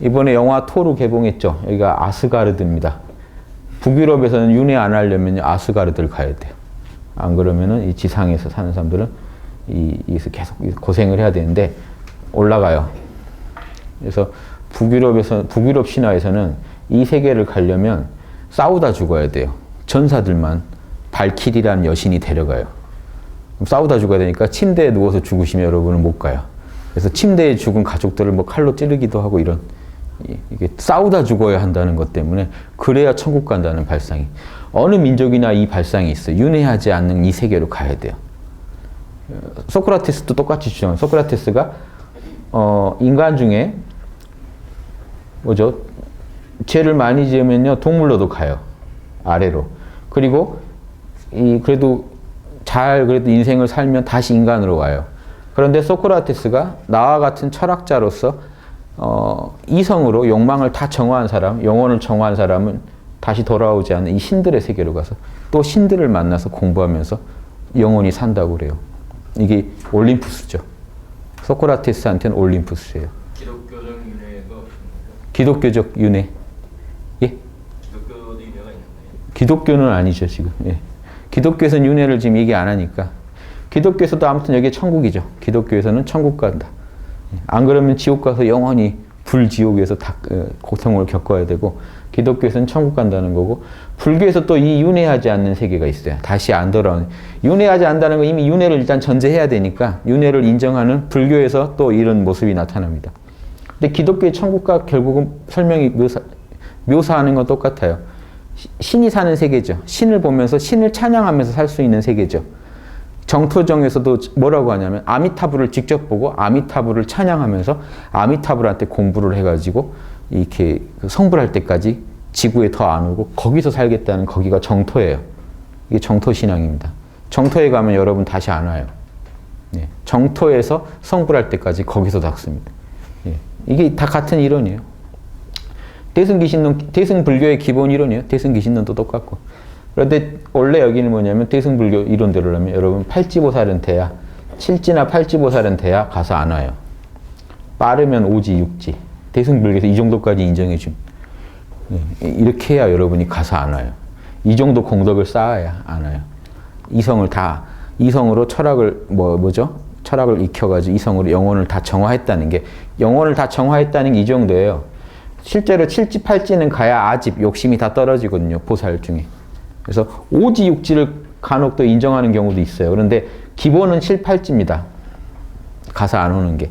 이번에 영화 토르 개봉했죠. 여기가 아스가르드입니다. 북유럽에서는 윤회 안 하려면 아스가르드를 가야 돼요. 안 그러면은 이 지상에서 사는 사람들은 여기서 계속 고생을 해야 되는데 올라가요. 그래서 북유럽 신화에서는 이 세계를 가려면 싸우다 죽어야 돼요. 전사들만 발키리라는 여신이 데려가요. 그럼 싸우다 죽어야 되니까 침대에 누워서 죽으시면 여러분은 못 가요. 그래서 침대에 죽은 가족들을 뭐 칼로 찌르기도 하고 이게 싸우다 죽어야 한다는 것 때문에 그래야 천국 간다는 발상이. 어느 민족이나 이 발상이 있어요. 윤회하지 않는 이 세계로 가야 돼요. 소크라테스도 똑같이 주장해요. 소크라테스가 인간 중에 뭐죠? 죄를 많이 지으면요 동물로도 가요. 아래로. 그리고 그래도 잘 그래도 인생을 살면 다시 인간으로 와요. 그런데 소크라테스가 나와 같은 철학자로서 이성으로 욕망을 다 정화한 사람, 영혼을 정화한 사람은 다시 돌아오지 않는 이 신들의 세계로 가서 또 신들을 만나서 공부하면서 영혼이 산다고 그래요. 이게 올림푸스죠. 소크라테스한테는 올림푸스예요. 기독교적 윤회가 없습니까? 기독교적 윤회. 예? 기독교도 윤회가 있나요? 기독교는 아니죠, 지금. 예. 기독교에서는 윤회를 지금 얘기 안 하니까. 기독교에서도 아무튼 여기 천국이죠. 기독교에서는 천국 간다. 안 그러면 지옥 가서 영원히 불지옥에서 고통을 겪어야 되고, 기독교에서는 천국 간다는 거고, 불교에서 또 이 윤회하지 않는 세계가 있어요. 다시 안 돌아오는. 윤회하지 않는다는 건 이미 윤회를 일단 전제해야 되니까 윤회를 인정하는 불교에서 또 이런 모습이 나타납니다. 근데 기독교의 천국과 결국은 설명이 묘사하는 건 똑같아요. 신이 사는 세계죠. 신을 보면서 신을 찬양하면서 살 수 있는 세계죠. 정토정에서도 뭐라고 하냐면 아미타불을 직접 보고 아미타불을 찬양하면서 아미타불한테 공부를 해가지고 이렇게 성불할 때까지 지구에 더 안 오고 거기서 살겠다는 거기가 정토예요. 이게 정토신앙입니다. 정토에 가면 여러분 다시 안 와요. 예. 정토에서 성불할 때까지 거기서 닥습니다. 예. 이게 다 같은 이론이에요. 대승기신론, 대승불교의 기본 이론이에요. 대승기신론도 똑같고. 그런데 원래 여기는 뭐냐면 대승불교 이론대로라면 여러분 팔지보살은 돼야, 칠지나 팔지보살은 돼야 가서 안 와요. 빠르면 오지, 육지. 대승불교에서 이 정도까지 인정해 준. 이렇게 해야 여러분이 가서 안 와요. 이 정도 공덕을 쌓아야 안 와요. 이성으로 철학을, 철학을 익혀가지고 이성으로 영혼을 다 정화했다는 게, 영혼을 다 정화했다는 게 이 정도예요. 실제로 칠지, 팔지는 가야 아집, 욕심이 다 떨어지거든요. 보살 중에. 그래서 오지, 육지를 간혹 또 인정하는 경우도 있어요. 그런데 기본은 7, 8지입니다. 가서 안 오는 게.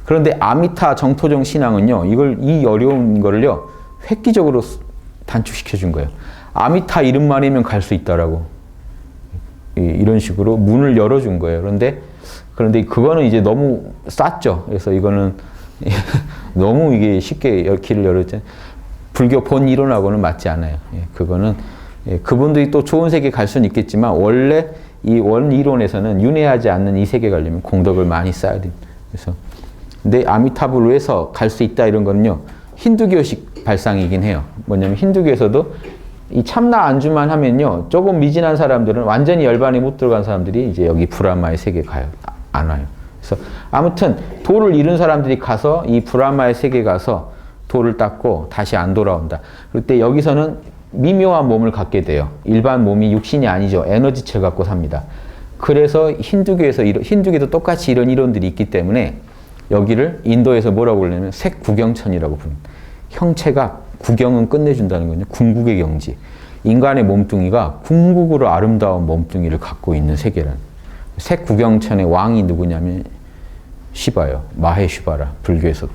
그런데 아미타 정토정 신앙은요, 이 어려운 거를요, 획기적으로 단축시켜 준 거예요. 아미타 이름만이면 갈 수 있다라고. 이런 식으로 문을 열어준 거예요. 그런데 그거는 이제 너무 쌌죠. 그래서 이거는 너무 이게 쉽게 길을 열었죠. 불교 본 이론하고는 맞지 않아요. 그거는 그분들이 또 좋은 세계 갈 수는 있겠지만 원래 이 원 이론에서는 윤회하지 않는 이 세계 가려면 공덕을 많이 쌓아야 됩니다. 그래서 근데 아미타불로에서 갈 수 있다 이런 거는요, 힌두교식 발상이긴 해요. 뭐냐면 힌두교에서도 이 참나 안주만 하면요, 조금 미진한 사람들은, 완전히 열반에 못 들어간 사람들이 이제 여기 브라마의 세계 가요. 안 와요. 그래서 아무튼 도를 잃은 사람들이 가서 이 브라마의 세계 가서 도를 닦고 다시 안 돌아온다. 그럴 때 여기서는 미묘한 몸을 갖게 돼요. 일반 몸이 육신이 아니죠. 에너지체를 갖고 삽니다. 그래서 힌두교에도 똑같이 이런 이론들이 있기 때문에 여기를 인도에서 뭐라고 부르냐면 색구경천이라고 부릅니다. 형체가 구경은 끝내준다는 거죠. 궁극의 경지. 인간의 몸뚱이가 궁극으로 아름다운 몸뚱이를 갖고 있는 세계라는. 색구경천의 왕이 누구냐면 시바요. 마헤슈바라. 불교에서도.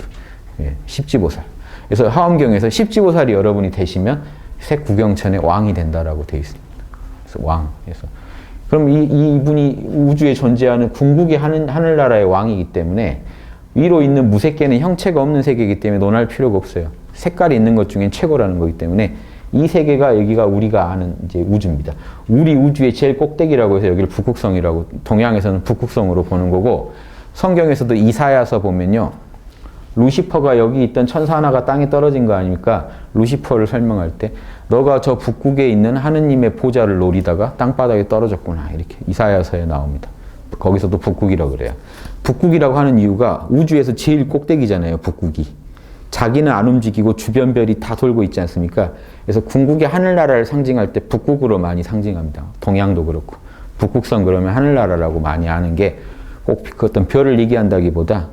십지보살. 그래서 하엄경에서 십지보살이 여러분이 되시면 색구경천의 왕이 된다라고 되어 있습니다. 그래서 왕. 그래서 그럼 이분이 우주에 존재하는 궁극의 하늘나라의 왕이기 때문에 위로 있는 무색계는 형체가 없는 세계이기 때문에 논할 필요가 없어요. 색깔이 있는 것 중엔 최고라는 거기 때문에 이 세계가 여기가 우리가 아는 이제 우주입니다. 우리 우주의 제일 꼭대기라고 해서 여기를 북극성이라고, 동양에서는 북극성으로 보는 거고, 성경에서도 이사야서 보면요, 루시퍼가 여기 있던 천사 하나가 땅에 떨어진 거 아닙니까? 루시퍼를 설명할 때 너가 저 북극에 있는 하느님의 보좌를 노리다가 땅바닥에 떨어졌구나, 이렇게 이사야서에 나옵니다. 거기서도 북극이라고 그래요. 북극이라고 하는 이유가 우주에서 제일 꼭대기잖아요, 북극이. 자기는 안 움직이고 주변 별이 다 돌고 있지 않습니까? 그래서 궁극의 하늘나라를 상징할 때 북극으로 많이 상징합니다. 동양도 그렇고. 북극성 그러면 하늘나라라고 많이 아는 게 꼭 그 어떤 별을 얘기한다기보다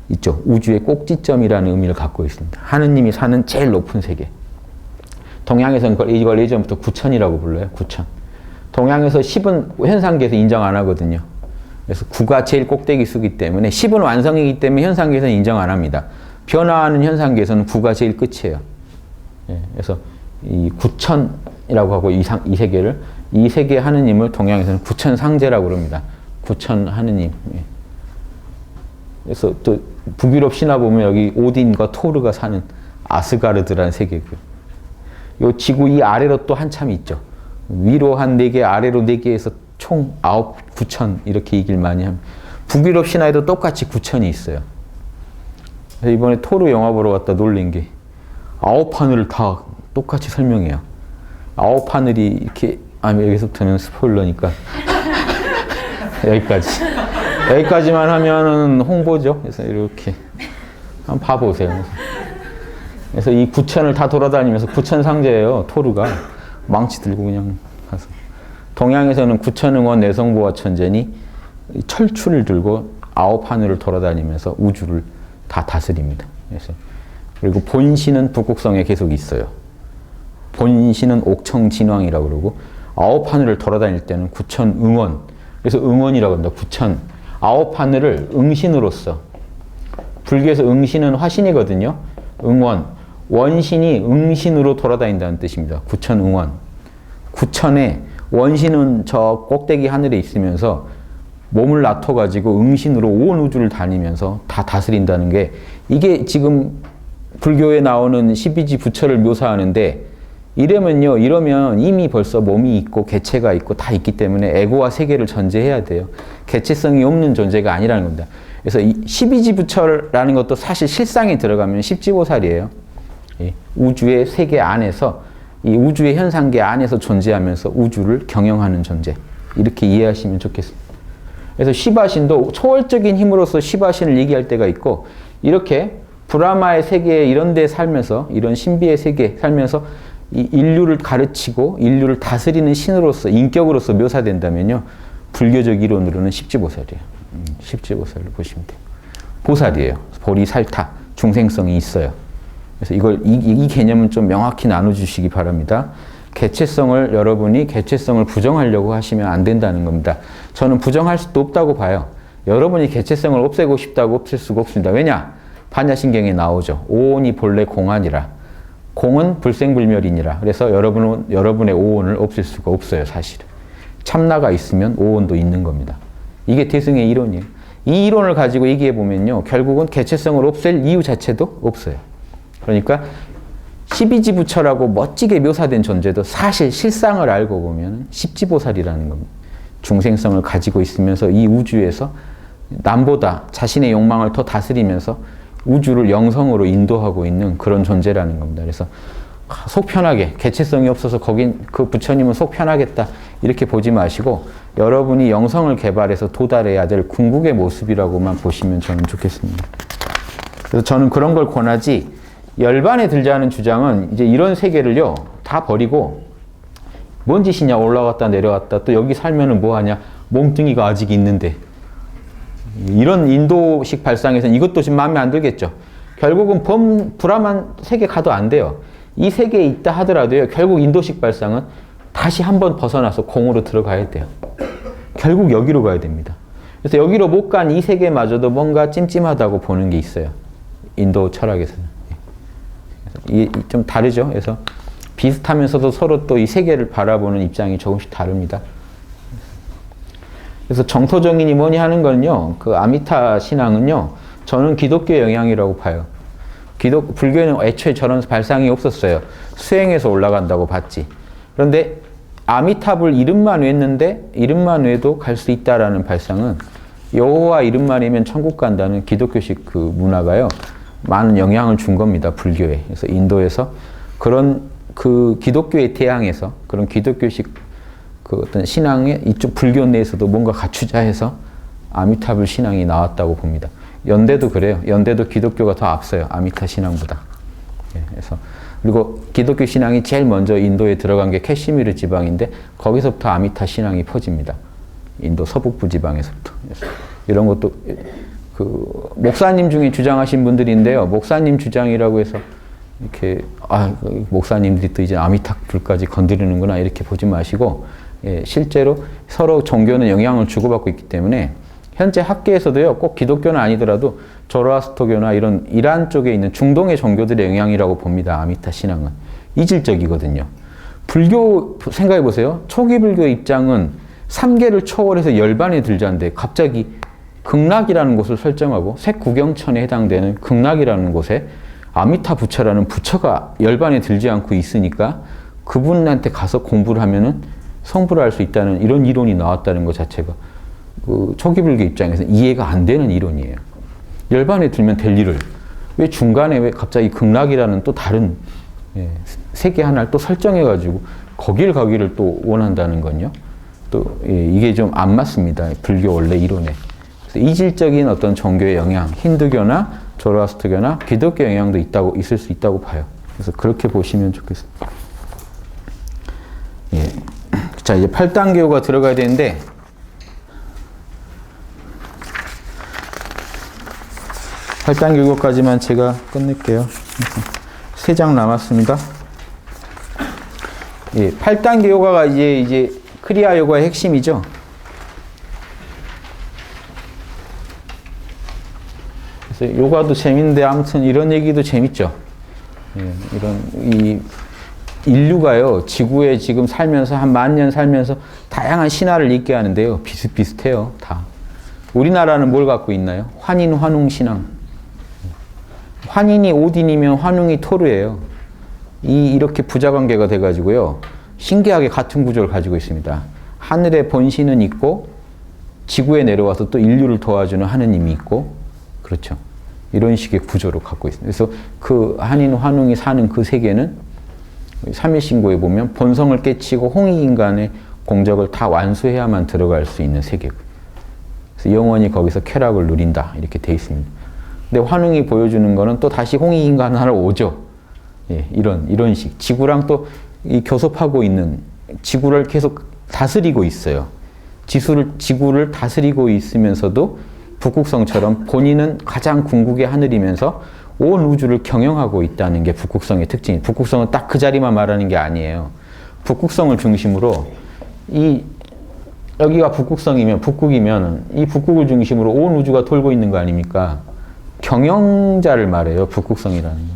있죠. 우주의 꼭지점이라는 의미를 갖고 있습니다. 하느님이 사는 제일 높은 세계. 동양에서는 이걸 예전부터 구천이라고 불러요. 구천. 동양에서 10은 현상계에서 인정 안 하거든요. 그래서 9가 제일 꼭대기 수기 때문에 10은 완성이기 때문에 현상계에서는 인정 안 합니다. 변화하는 현상계에서는 9가 제일 끝이에요. 그래서 이 구천이라고 하고 이 세계를, 이 세계 하느님을 동양에서는 구천상제라고 그럽니다. 구천 하느님. 그래서 또 북유럽 신화 보면 여기 오딘과 토르가 사는 아스가르드라는 세계고요. 요 지구 이 아래로 또 한참 있죠. 위로 한 4개, 아래로 4개에서 총 9천 이렇게 얘기를 많이 합니다. 북유럽 신화에도 똑같이 9천이 있어요. 그래서 이번에 토르 영화 보러 갔다 놀란 게 9하늘을 다 똑같이 설명해요. 9하늘이 이렇게 여기서부터는 스포일러니까 여기까지만 하면은 홍보죠. 그래서 이렇게 한번 봐보세요. 그래서 이 9천을 다 돌아다니면서 9천 상제예요. 토르가 망치 들고 그냥 가서. 동양에서는 9천응원 내성보화 천재니 철추를 들고 9하늘을 돌아다니면서 우주를 다 다스립니다. 그래서 그리고 본신은 북극성에 계속 있어요. 본신은 옥청진왕이라고 그러고 9하늘을 돌아다닐 때는 9천응원. 그래서 응원이라고 합니다. 9천. 9하늘을 응신으로서. 불교에서 응신은 화신이거든요. 응원. 원신이 응신으로 돌아다닌다는 뜻입니다. 9천응원. 9천에 원신은 저 꼭대기 하늘에 있으면서 몸을 놔둬가지고 응신으로 온 우주를 다니면서 다 다스린다는 게 이게 지금 불교에 나오는 12지 부처를 묘사하는데 이러면 이미 벌써 몸이 있고 개체가 있고 다 있기 때문에 에고와 세계를 전제해야 돼요. 개체성이 없는 존재가 아니라는 겁니다. 그래서 이 12지 부처라는 것도 사실 실상에 들어가면 십지보살이에요. 우주의 세계 안에서 이 우주의 현상계 안에서 존재하면서 우주를 경영하는 존재. 이렇게 이해하시면 좋겠습니다. 그래서 시바신도 초월적인 힘으로서 시바신을 얘기할 때가 있고 이렇게 브라마의 세계에 이런 데 살면서 이런 신비의 세계에 살면서 이 인류를 가르치고 인류를 다스리는 신으로서 인격으로서 묘사된다면요. 불교적 이론으로는 십지보살이에요. 십지보살을 보시면 돼요. 보살이에요. 보리살타, 중생성이 있어요. 그래서 이 개념은 좀 명확히 나눠주시기 바랍니다. 여러분이 개체성을 부정하려고 하시면 안 된다는 겁니다. 저는 부정할 수도 없다고 봐요. 여러분이 개체성을 없애고 싶다고 없앨 수가 없습니다. 왜냐? 반야신경에 나오죠. 오온이 본래 공안이라. 공은 불생불멸이니라. 그래서 여러분의 오온을 없앨 수가 없어요, 사실은. 참나가 있으면 오온도 있는 겁니다. 이게 대승의 이론이에요. 이 이론을 가지고 얘기해 보면요. 결국은 개체성을 없앨 이유 자체도 없어요. 그러니까 12지 부처라고 멋지게 묘사된 존재도 사실 실상을 알고 보면 십지보살이라는 겁니다. 중생성을 가지고 있으면서 이 우주에서 남보다 자신의 욕망을 더 다스리면서 우주를 영성으로 인도하고 있는 그런 존재라는 겁니다. 그래서 속 편하게 개체성이 없어서 거긴 그 부처님은 속 편하겠다 이렇게 보지 마시고 여러분이 영성을 개발해서 도달해야 될 궁극의 모습이라고만 보시면 저는 좋겠습니다. 그래서 저는 그런 걸 권하지 열반에 들자는 주장은 이제 이런 세계를요 다 버리고 뭔 짓이냐 올라갔다 내려갔다 또 여기 살면은 뭐하냐 몸뚱이가 아직 있는데 이런 인도식 발상에서는 이것도 지금 마음에 안 들겠죠. 결국은 불암한 세계 가도 안 돼요. 이 세계에 있다 하더라도요 결국 인도식 발상은 다시 한번 벗어나서 공으로 들어가야 돼요. 결국 여기로 가야 됩니다. 그래서 여기로 못 간 이 세계마저도 뭔가 찜찜하다고 보는 게 있어요. 인도 철학에서는. 이게 좀 다르죠. 그래서 비슷하면서도 서로 또 이 세계를 바라보는 입장이 조금씩 다릅니다. 그래서 정토정인이 뭐니 하는 건요, 그 아미타 신앙은요, 저는 기독교 영향이라고 봐요. 불교에는 애초에 저런 발상이 없었어요. 수행해서 올라간다고 봤지. 그런데 아미탑을 이름만 외웠는데 이름만 외도 갈 수 있다라는 발상은 여호와 이름만 외면 천국 간다는 기독교식 그 문화가요, 많은 영향을 준 겁니다. 불교에. 그래서 인도에서 그런 그 기독교의 태양에서 그런 기독교식 그 어떤 신앙의 이쪽 불교 내에서도 뭔가 갖추자 해서 아미타불 신앙이 나왔다고 봅니다. 연대도 그래요. 연대도 기독교가 더 앞서요. 아미타 신앙보다. 그래서 그리고 기독교 신앙이 제일 먼저 인도에 들어간 게 캐시미르 지방인데 거기서부터 아미타 신앙이 퍼집니다. 인도 서북부 지방에서부터. 그래서 이런 것도 그 목사님 중에 주장하신 분들인데요. 목사님 주장이라고 해서 이렇게 목사님들이 또 이제 아미타불까지 건드리는구나 이렇게 보지 마시고 실제로 서로 종교는 영향을 주고받고 있기 때문에 현재 학계에서도요 꼭 기독교는 아니더라도 조로아스터교나 이런 이란 쪽에 있는 중동의 종교들의 영향이라고 봅니다. 아미타 신앙은 이질적이거든요. 불교 생각해 보세요. 초기 불교 입장은 3계를 초월해서 열반에 들자인데 갑자기 극락이라는 곳을 설정하고 색구경천에 해당되는 극락이라는 곳에 아미타 부처라는 부처가 열반에 들지 않고 있으니까 그분한테 가서 공부를 하면은 성불할 수 있다는 이런 이론이 나왔다는 것 자체가 그 초기 불교 입장에서 이해가 안 되는 이론이에요. 열반에 들면 될 일을 왜 중간에 왜 갑자기 극락이라는 또 다른 세계 하나를 또 설정해가지고 거길 가기를 또 원한다는 건요. 또 이게 좀 안 맞습니다. 불교 원래 이론에. 그래서 이질적인 어떤 종교의 영향, 힌두교나 조로아스터교나 기독교 영향도 있을 수 있다고 봐요. 그래서 그렇게 보시면 좋겠습니다. 예. 자, 이제 8단계가 들어가야 되는데, 8단계 요거까지만 제가 끝낼게요. 3장 남았습니다. 예, 8단계 요가가 이제 크리아 요가의 핵심이죠. 그래서 요가도 재밌는데 아무튼 이런 얘기도 재밌죠. 예, 이 인류가요, 지구에 지금 살면서 한 10,000년 살면서 다양한 신화를 읽게 하는데요. 비슷비슷해요, 다. 우리나라는 뭘 갖고 있나요? 환인, 환웅, 신앙. 환인이 오딘이면 환웅이 토르예요. 이렇게 부자관계가 돼가지고요. 신기하게 같은 구조를 가지고 있습니다. 하늘의 본신은 있고 지구에 내려와서 또 인류를 도와주는 하느님이 있고 그렇죠. 이런 식의 구조를 갖고 있습니다. 그래서 그 한인, 환웅이 사는 그 세계는 삼일신고에 보면 본성을 깨치고 홍익인간의 공적을 다 완수해야만 들어갈 수 있는 세계고 그래서 영원히 거기서 쾌락을 누린다 이렇게 돼 있습니다. 근데 환웅이 보여주는 거는 또 다시 홍익인간 하러 오죠. 예, 이런 식. 지구랑 또 이 교섭하고 있는 지구를 계속 다스리고 있어요. 지구를 다스리고 있으면서도 북극성처럼 본인은 가장 궁극의 하늘이면서 온 우주를 경영하고 있다는 게 북극성의 특징. 북극성은 딱 그 자리만 말하는 게 아니에요. 북극성을 중심으로 여기가 북극성이면 북극이면 이 북극을 중심으로 온 우주가 돌고 있는 거 아닙니까? 경영자를 말해요. 북극성이라는 거.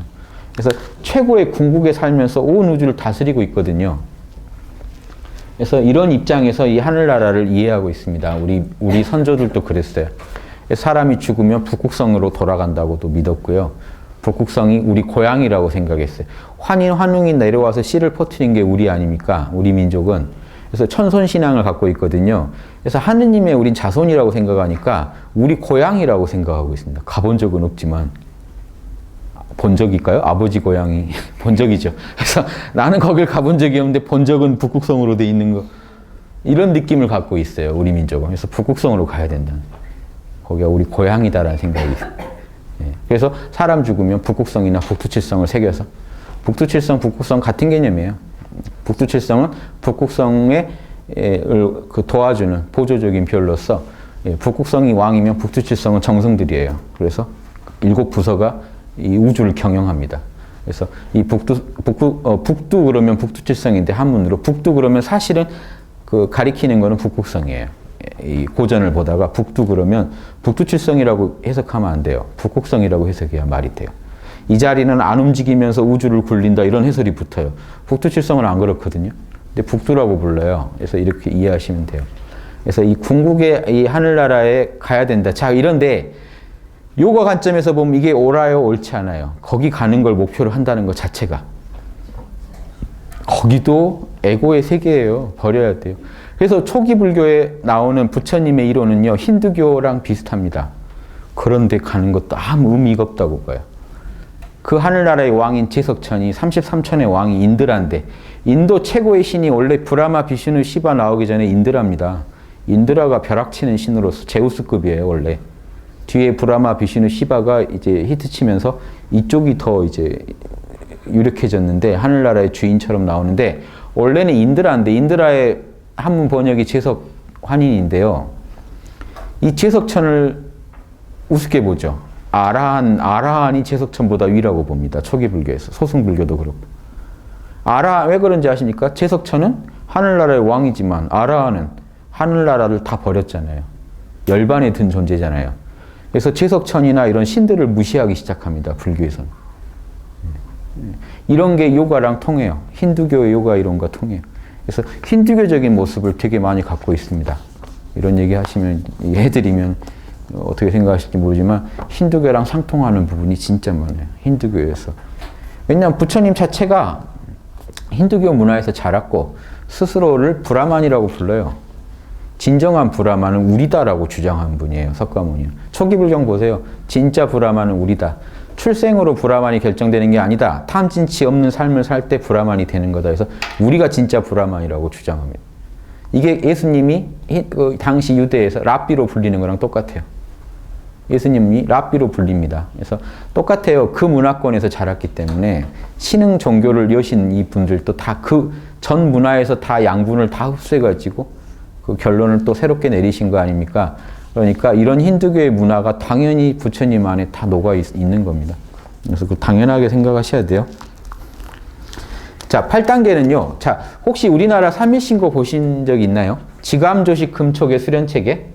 그래서 최고의 궁극에 살면서 온 우주를 다스리고 있거든요. 그래서 이런 입장에서 이 하늘나라를 이해하고 있습니다. 우리 선조들도 그랬어요. 사람이 죽으면 북극성으로 돌아간다고도 믿었고요. 북극성이 우리 고향이라고 생각했어요. 환인, 환웅이 내려와서 씨를 퍼뜨린 게 우리 아닙니까? 우리 민족은. 그래서 천손신앙을 갖고 있거든요. 그래서 하느님의 우린 자손이라고 생각하니까 우리 고향이라고 생각하고 있습니다. 가본 적은 없지만. 본 적일까요? 아버지 고향이 본 적이죠. 그래서 나는 거길 가본 적이 없는데 본 적은 북극성으로 돼 있는 거. 이런 느낌을 갖고 있어요. 우리 민족은. 그래서 북극성으로 가야 된다. 거기가 우리 고향이다라는 생각이 있어요. 예. 그래서 사람 죽으면 북극성이나 북두칠성을 새겨서 북두칠성, 북극성 같은 개념이에요. 북두칠성은 북극성에 도와주는 보조적인 별로서 북극성이 왕이면 북두칠성은 정성들이에요. 그래서 7부서가 이 우주를 경영합니다. 그래서 이 북두 그러면 북두칠성인데 한문으로 북두 그러면 사실은 그 가리키는 거는 북극성이에요. 이 고전을 보다가 북두 그러면 북두칠성이라고 해석하면 안 돼요. 북극성이라고 해석해야 말이 돼요. 이 자리는 안 움직이면서 우주를 굴린다 이런 해설이 붙어요. 북두칠성은 안 그렇거든요. 근데 북두라고 불러요. 그래서 이렇게 이해하시면 돼요. 그래서 이 궁극의 이 하늘나라에 가야 된다. 자, 이런데 요가 관점에서 보면 이게 옳아요, 옳지 않아요. 거기 가는 걸 목표로 한다는 것 자체가. 거기도 에고의 세계예요. 버려야 돼요. 그래서 초기 불교에 나오는 부처님의 이론은요, 힌두교랑 비슷합니다. 그런데 가는 것도 아무 의미가 없다고 봐요. 그 하늘나라의 왕인 제석천이 33천의 왕이 인드라인데, 인도 최고의 신이 원래 브라마, 비슈누, 시바 나오기 전에 인드라입니다. 인드라가 벼락치는 신으로서 제우스급이에요, 원래. 뒤에 브라마, 비슈누, 시바가 이제 히트치면서 이쪽이 더 이제 유력해졌는데 하늘나라의 주인처럼 나오는데 원래는 인드라인데 인드라의 한문 번역이 제석 환인인데요. 이 제석천을 우습게 보죠. 아라한이 제석천보다 위라고 봅니다. 초기 불교에서. 소승 불교도 그렇고. 왜 그런지 아십니까? 제석천은 하늘나라의 왕이지만 아라한은 하늘나라를 다 버렸잖아요. 열반에 든 존재잖아요. 그래서 제석천이나 이런 신들을 무시하기 시작합니다. 불교에서는. 이런 게 요가랑 통해요. 힌두교의 요가 이론과 통해요. 그래서 힌두교적인 모습을 되게 많이 갖고 있습니다. 이런 얘기 하시면, 해드리면 어떻게 생각하실지 모르지만 힌두교랑 상통하는 부분이 진짜 많아요. 힌두교에서. 왜냐하면 부처님 자체가 힌두교 문화에서 자랐고 스스로를 브라만이라고 불러요. 진정한 브라만은 우리다라고 주장한 분이에요. 석가모니는. 초기 불경 보세요. 진짜 브라만은 우리다. 출생으로 브라만이 결정되는 게 아니다. 탐진치 없는 삶을 살 때 브라만이 되는 거다. 그래서 우리가 진짜 브라만이라고 주장합니다. 이게 예수님이 그 당시 유대에서 랍비로 불리는 거랑 똑같아요. 예수님이 랍비로 불립니다. 그래서 똑같아요. 그 문화권에서 자랐기 때문에 신흥 종교를 여신 이 분들도 다 그 전 문화에서 다 양분을 다 흡수해가지고 그 결론을 또 새롭게 내리신 거 아닙니까? 그러니까 이런 힌두교의 문화가 당연히 부처님 안에 다 녹아 있는 겁니다. 그래서 그 당연하게 생각하셔야 돼요. 자, 8단계는요. 자, 혹시 우리나라 삼일신고 보신 적 있나요? 지감, 조식, 금촉의 수련체계.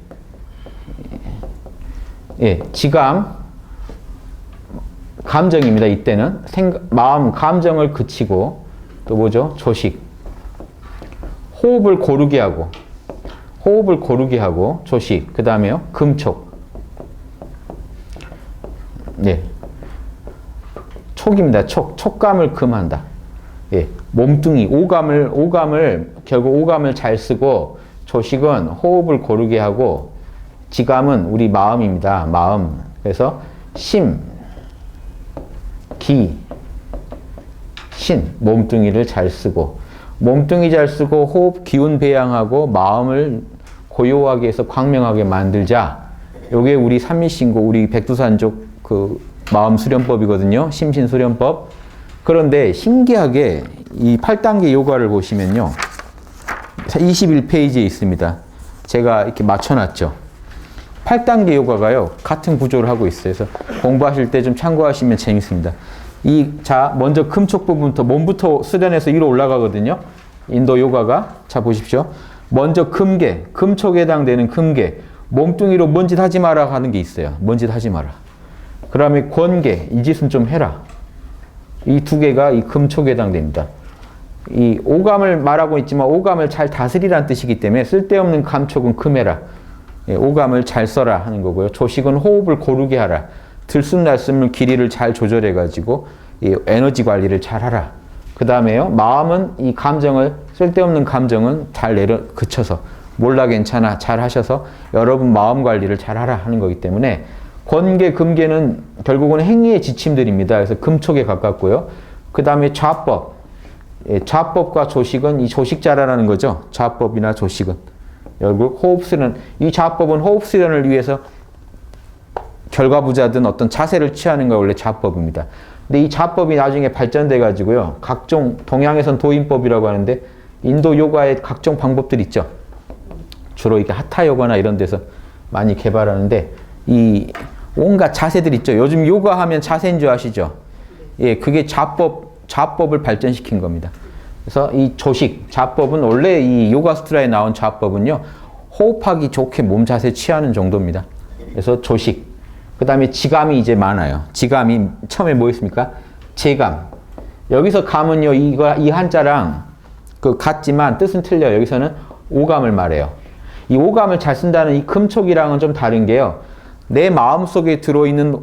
예, 지감, 감정입니다. 이때는 마음, 감정을 그치고 또 뭐죠? 조식. 호흡을 고르게 하고 조식. 그 다음에요. 금촉. 예. 촉입니다. 촉감을 금한다. 예. 몸뚱이, 결국 오감을 잘 쓰고 조식은 호흡을 고르게 하고 지감은 우리 마음입니다. 마음. 그래서 심, 기, 신, 몸뚱이를 잘 쓰고 몸뚱이 잘 쓰고 호흡 기운 배양하고 마음을 고요하게 해서 광명하게 만들자. 요게 우리 삼일신고, 우리 백두산족 그 마음 수련법이거든요. 심신 수련법. 그런데 신기하게 이 8단계 요가를 보시면요. 21페이지에 있습니다. 제가 이렇게 맞춰놨죠. 8단계 요가가요. 같은 구조를 하고 있어요. 그래서 공부하실 때 좀 참고하시면 재밌습니다. 자, 먼저 금촉 부분부터 몸부터 수련해서 위로 올라가거든요. 인도 요가가. 자, 보십시오. 먼저 금계, 금촉에 해당되는 금계. 몸뚱이로 뭔 짓 하지 마라 하는 게 있어요. 뭔 짓 하지 마라. 그 다음에 권계, 이 짓은 좀 해라. 이 두 개가 이 금촉에 해당됩니다. 이 오감을 말하고 있지만 오감을 잘 다스리라는 뜻이기 때문에 쓸데없는 감촉은 금해라. 예, 오감을 잘 써라 하는 거고요. 조식은 호흡을 고르게 하라. 들숨날숨을 길이를 잘 조절해가지고 이 에너지 관리를 잘 하라. 그 다음에요. 마음은 이 감정을, 쓸데없는 감정은 잘 그쳐서 몰라 괜찮아 잘 하셔서 여러분 마음 관리를 잘 하라 하는 거기 때문에 권계, 금계는 결국은 행위의 지침들입니다. 그래서 금촉에 가깝고요. 그 다음에 좌법. 예, 좌법과 조식은 이 조식자라는 거죠. 좌법이나 조식은. 결국 호흡 수련, 이 좌법은 호흡 수련을 위해서 결과부자든 어떤 자세를 취하는 거 원래 좌법입니다. 근데 이 좌법이 나중에 발전돼 가지고요. 각종 동양에선 도인법이라고 하는데 인도 요가의 각종 방법들이 있죠. 주로 이렇게 하타 요가나 이런 데서 많이 개발하는데 이 온갖 자세들 있죠. 요즘 요가 하면 자세인 줄 아시죠? 예, 그게 좌법을 발전시킨 겁니다. 그래서 이 조식, 좌법은 원래 이 요가 수트라에 나온 좌법은요. 호흡하기 좋게 몸 자세 취하는 정도입니다. 그래서 조식. 그 다음에 지감이 이제 많아요. 지감이 처음에 뭐였습니까? 재감. 여기서 감은요, 이 한자랑 그 같지만 뜻은 틀려요. 여기서는 오감을 말해요. 이 오감을 잘 쓴다는 이 금촉이랑은 좀 다른 게요. 내 마음속에 들어있는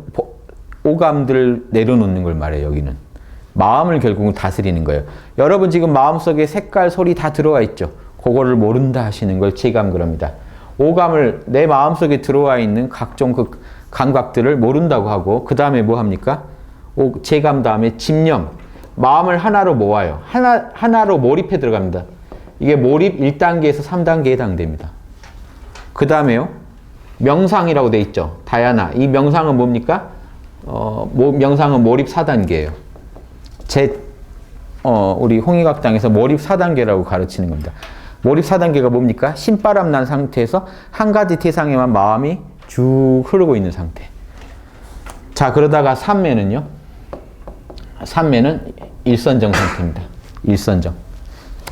오감들을 내려놓는 걸 말해요. 여기는. 마음을 결국은 다스리는 거예요. 여러분 지금 마음속에 색깔, 소리 다 들어와 있죠. 그거를 모른다 하시는 걸 재감 그럽니다. 오감을 내 마음속에 들어와 있는 각종 그 감각들을 모른다고 하고 그 다음에 뭐 합니까? 재감 다음에 집념. 마음을 하나로 모아요. 하나로 몰입해 들어갑니다. 이게 몰입 1단계에서 3단계에 해당됩니다. 그 다음에요. 명상이라고 돼 있죠. 다야나. 이 명상은 뭡니까? 명상은 몰입 4단계예요. 우리 홍익학당에서 몰입 4단계라고 가르치는 겁니다. 몰입 4단계가 뭡니까? 신바람 난 상태에서 한 가지 대상에만 마음이 쭉 흐르고 있는 상태. 자, 그러다가 삼매는요? 삼매는 일선정 상태입니다. 일선정.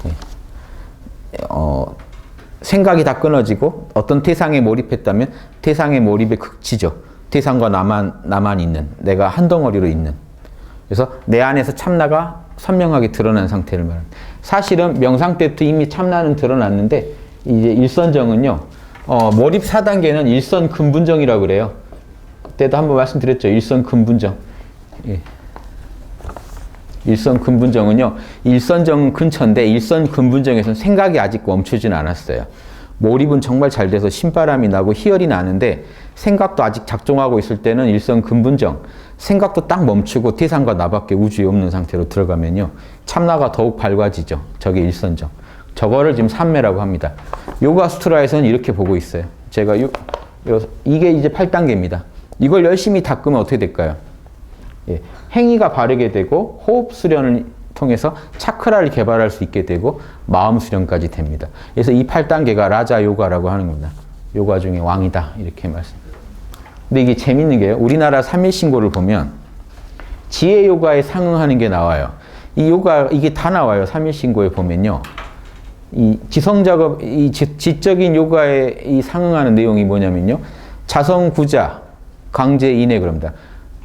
네. 생각이 다 끊어지고 어떤 대상에 몰입했다면 대상의 몰입에 그치죠. 대상과 나만 있는, 내가 한 덩어리로 있는. 그래서 내 안에서 참나가 선명하게 드러난 상태를 말합니다. 사실은 명상 때부터 이미 참나는 드러났는데 이제 일선정은요. 몰입 4단계는 일선 근분정이라고 그래요. 그때도 한번 말씀드렸죠. 일선 근분정. 예. 일선 근분정은요. 일선정 근처인데 일선 근분정에서는 생각이 아직 멈추진 않았어요. 몰입은 정말 잘 돼서 신바람이 나고 희열이 나는데 생각도 아직 작동하고 있을 때는 일선 근분정, 생각도 딱 멈추고 태상과 나밖에 우주에 없는 상태로 들어가면요. 참나가 더욱 밝아지죠. 저게 일선정. 저거를 지금 삼매라고 합니다. 요가 수트라에서는 이렇게 보고 있어요. 제가 이게 이제 8단계입니다. 이걸 열심히 닦으면 어떻게 될까요? 예, 행위가 바르게 되고 호흡 수련을 통해서 차크라를 개발할 수 있게 되고 마음 수련까지 됩니다. 그래서 이 8단계가 라자 요가라고 하는 겁니다. 요가 중에 왕이다 이렇게 말씀. 근데 이게 재밌는 게요. 우리나라 3일신고를 보면 지혜 요가에 상응하는 게 나와요. 이 요가 이게 다 나와요. 3일신고에 보면요. 이 지성작업, 이 지적인 요가에 이 상응하는 내용이 뭐냐면요. 자성구자, 강제인해 그럽니다.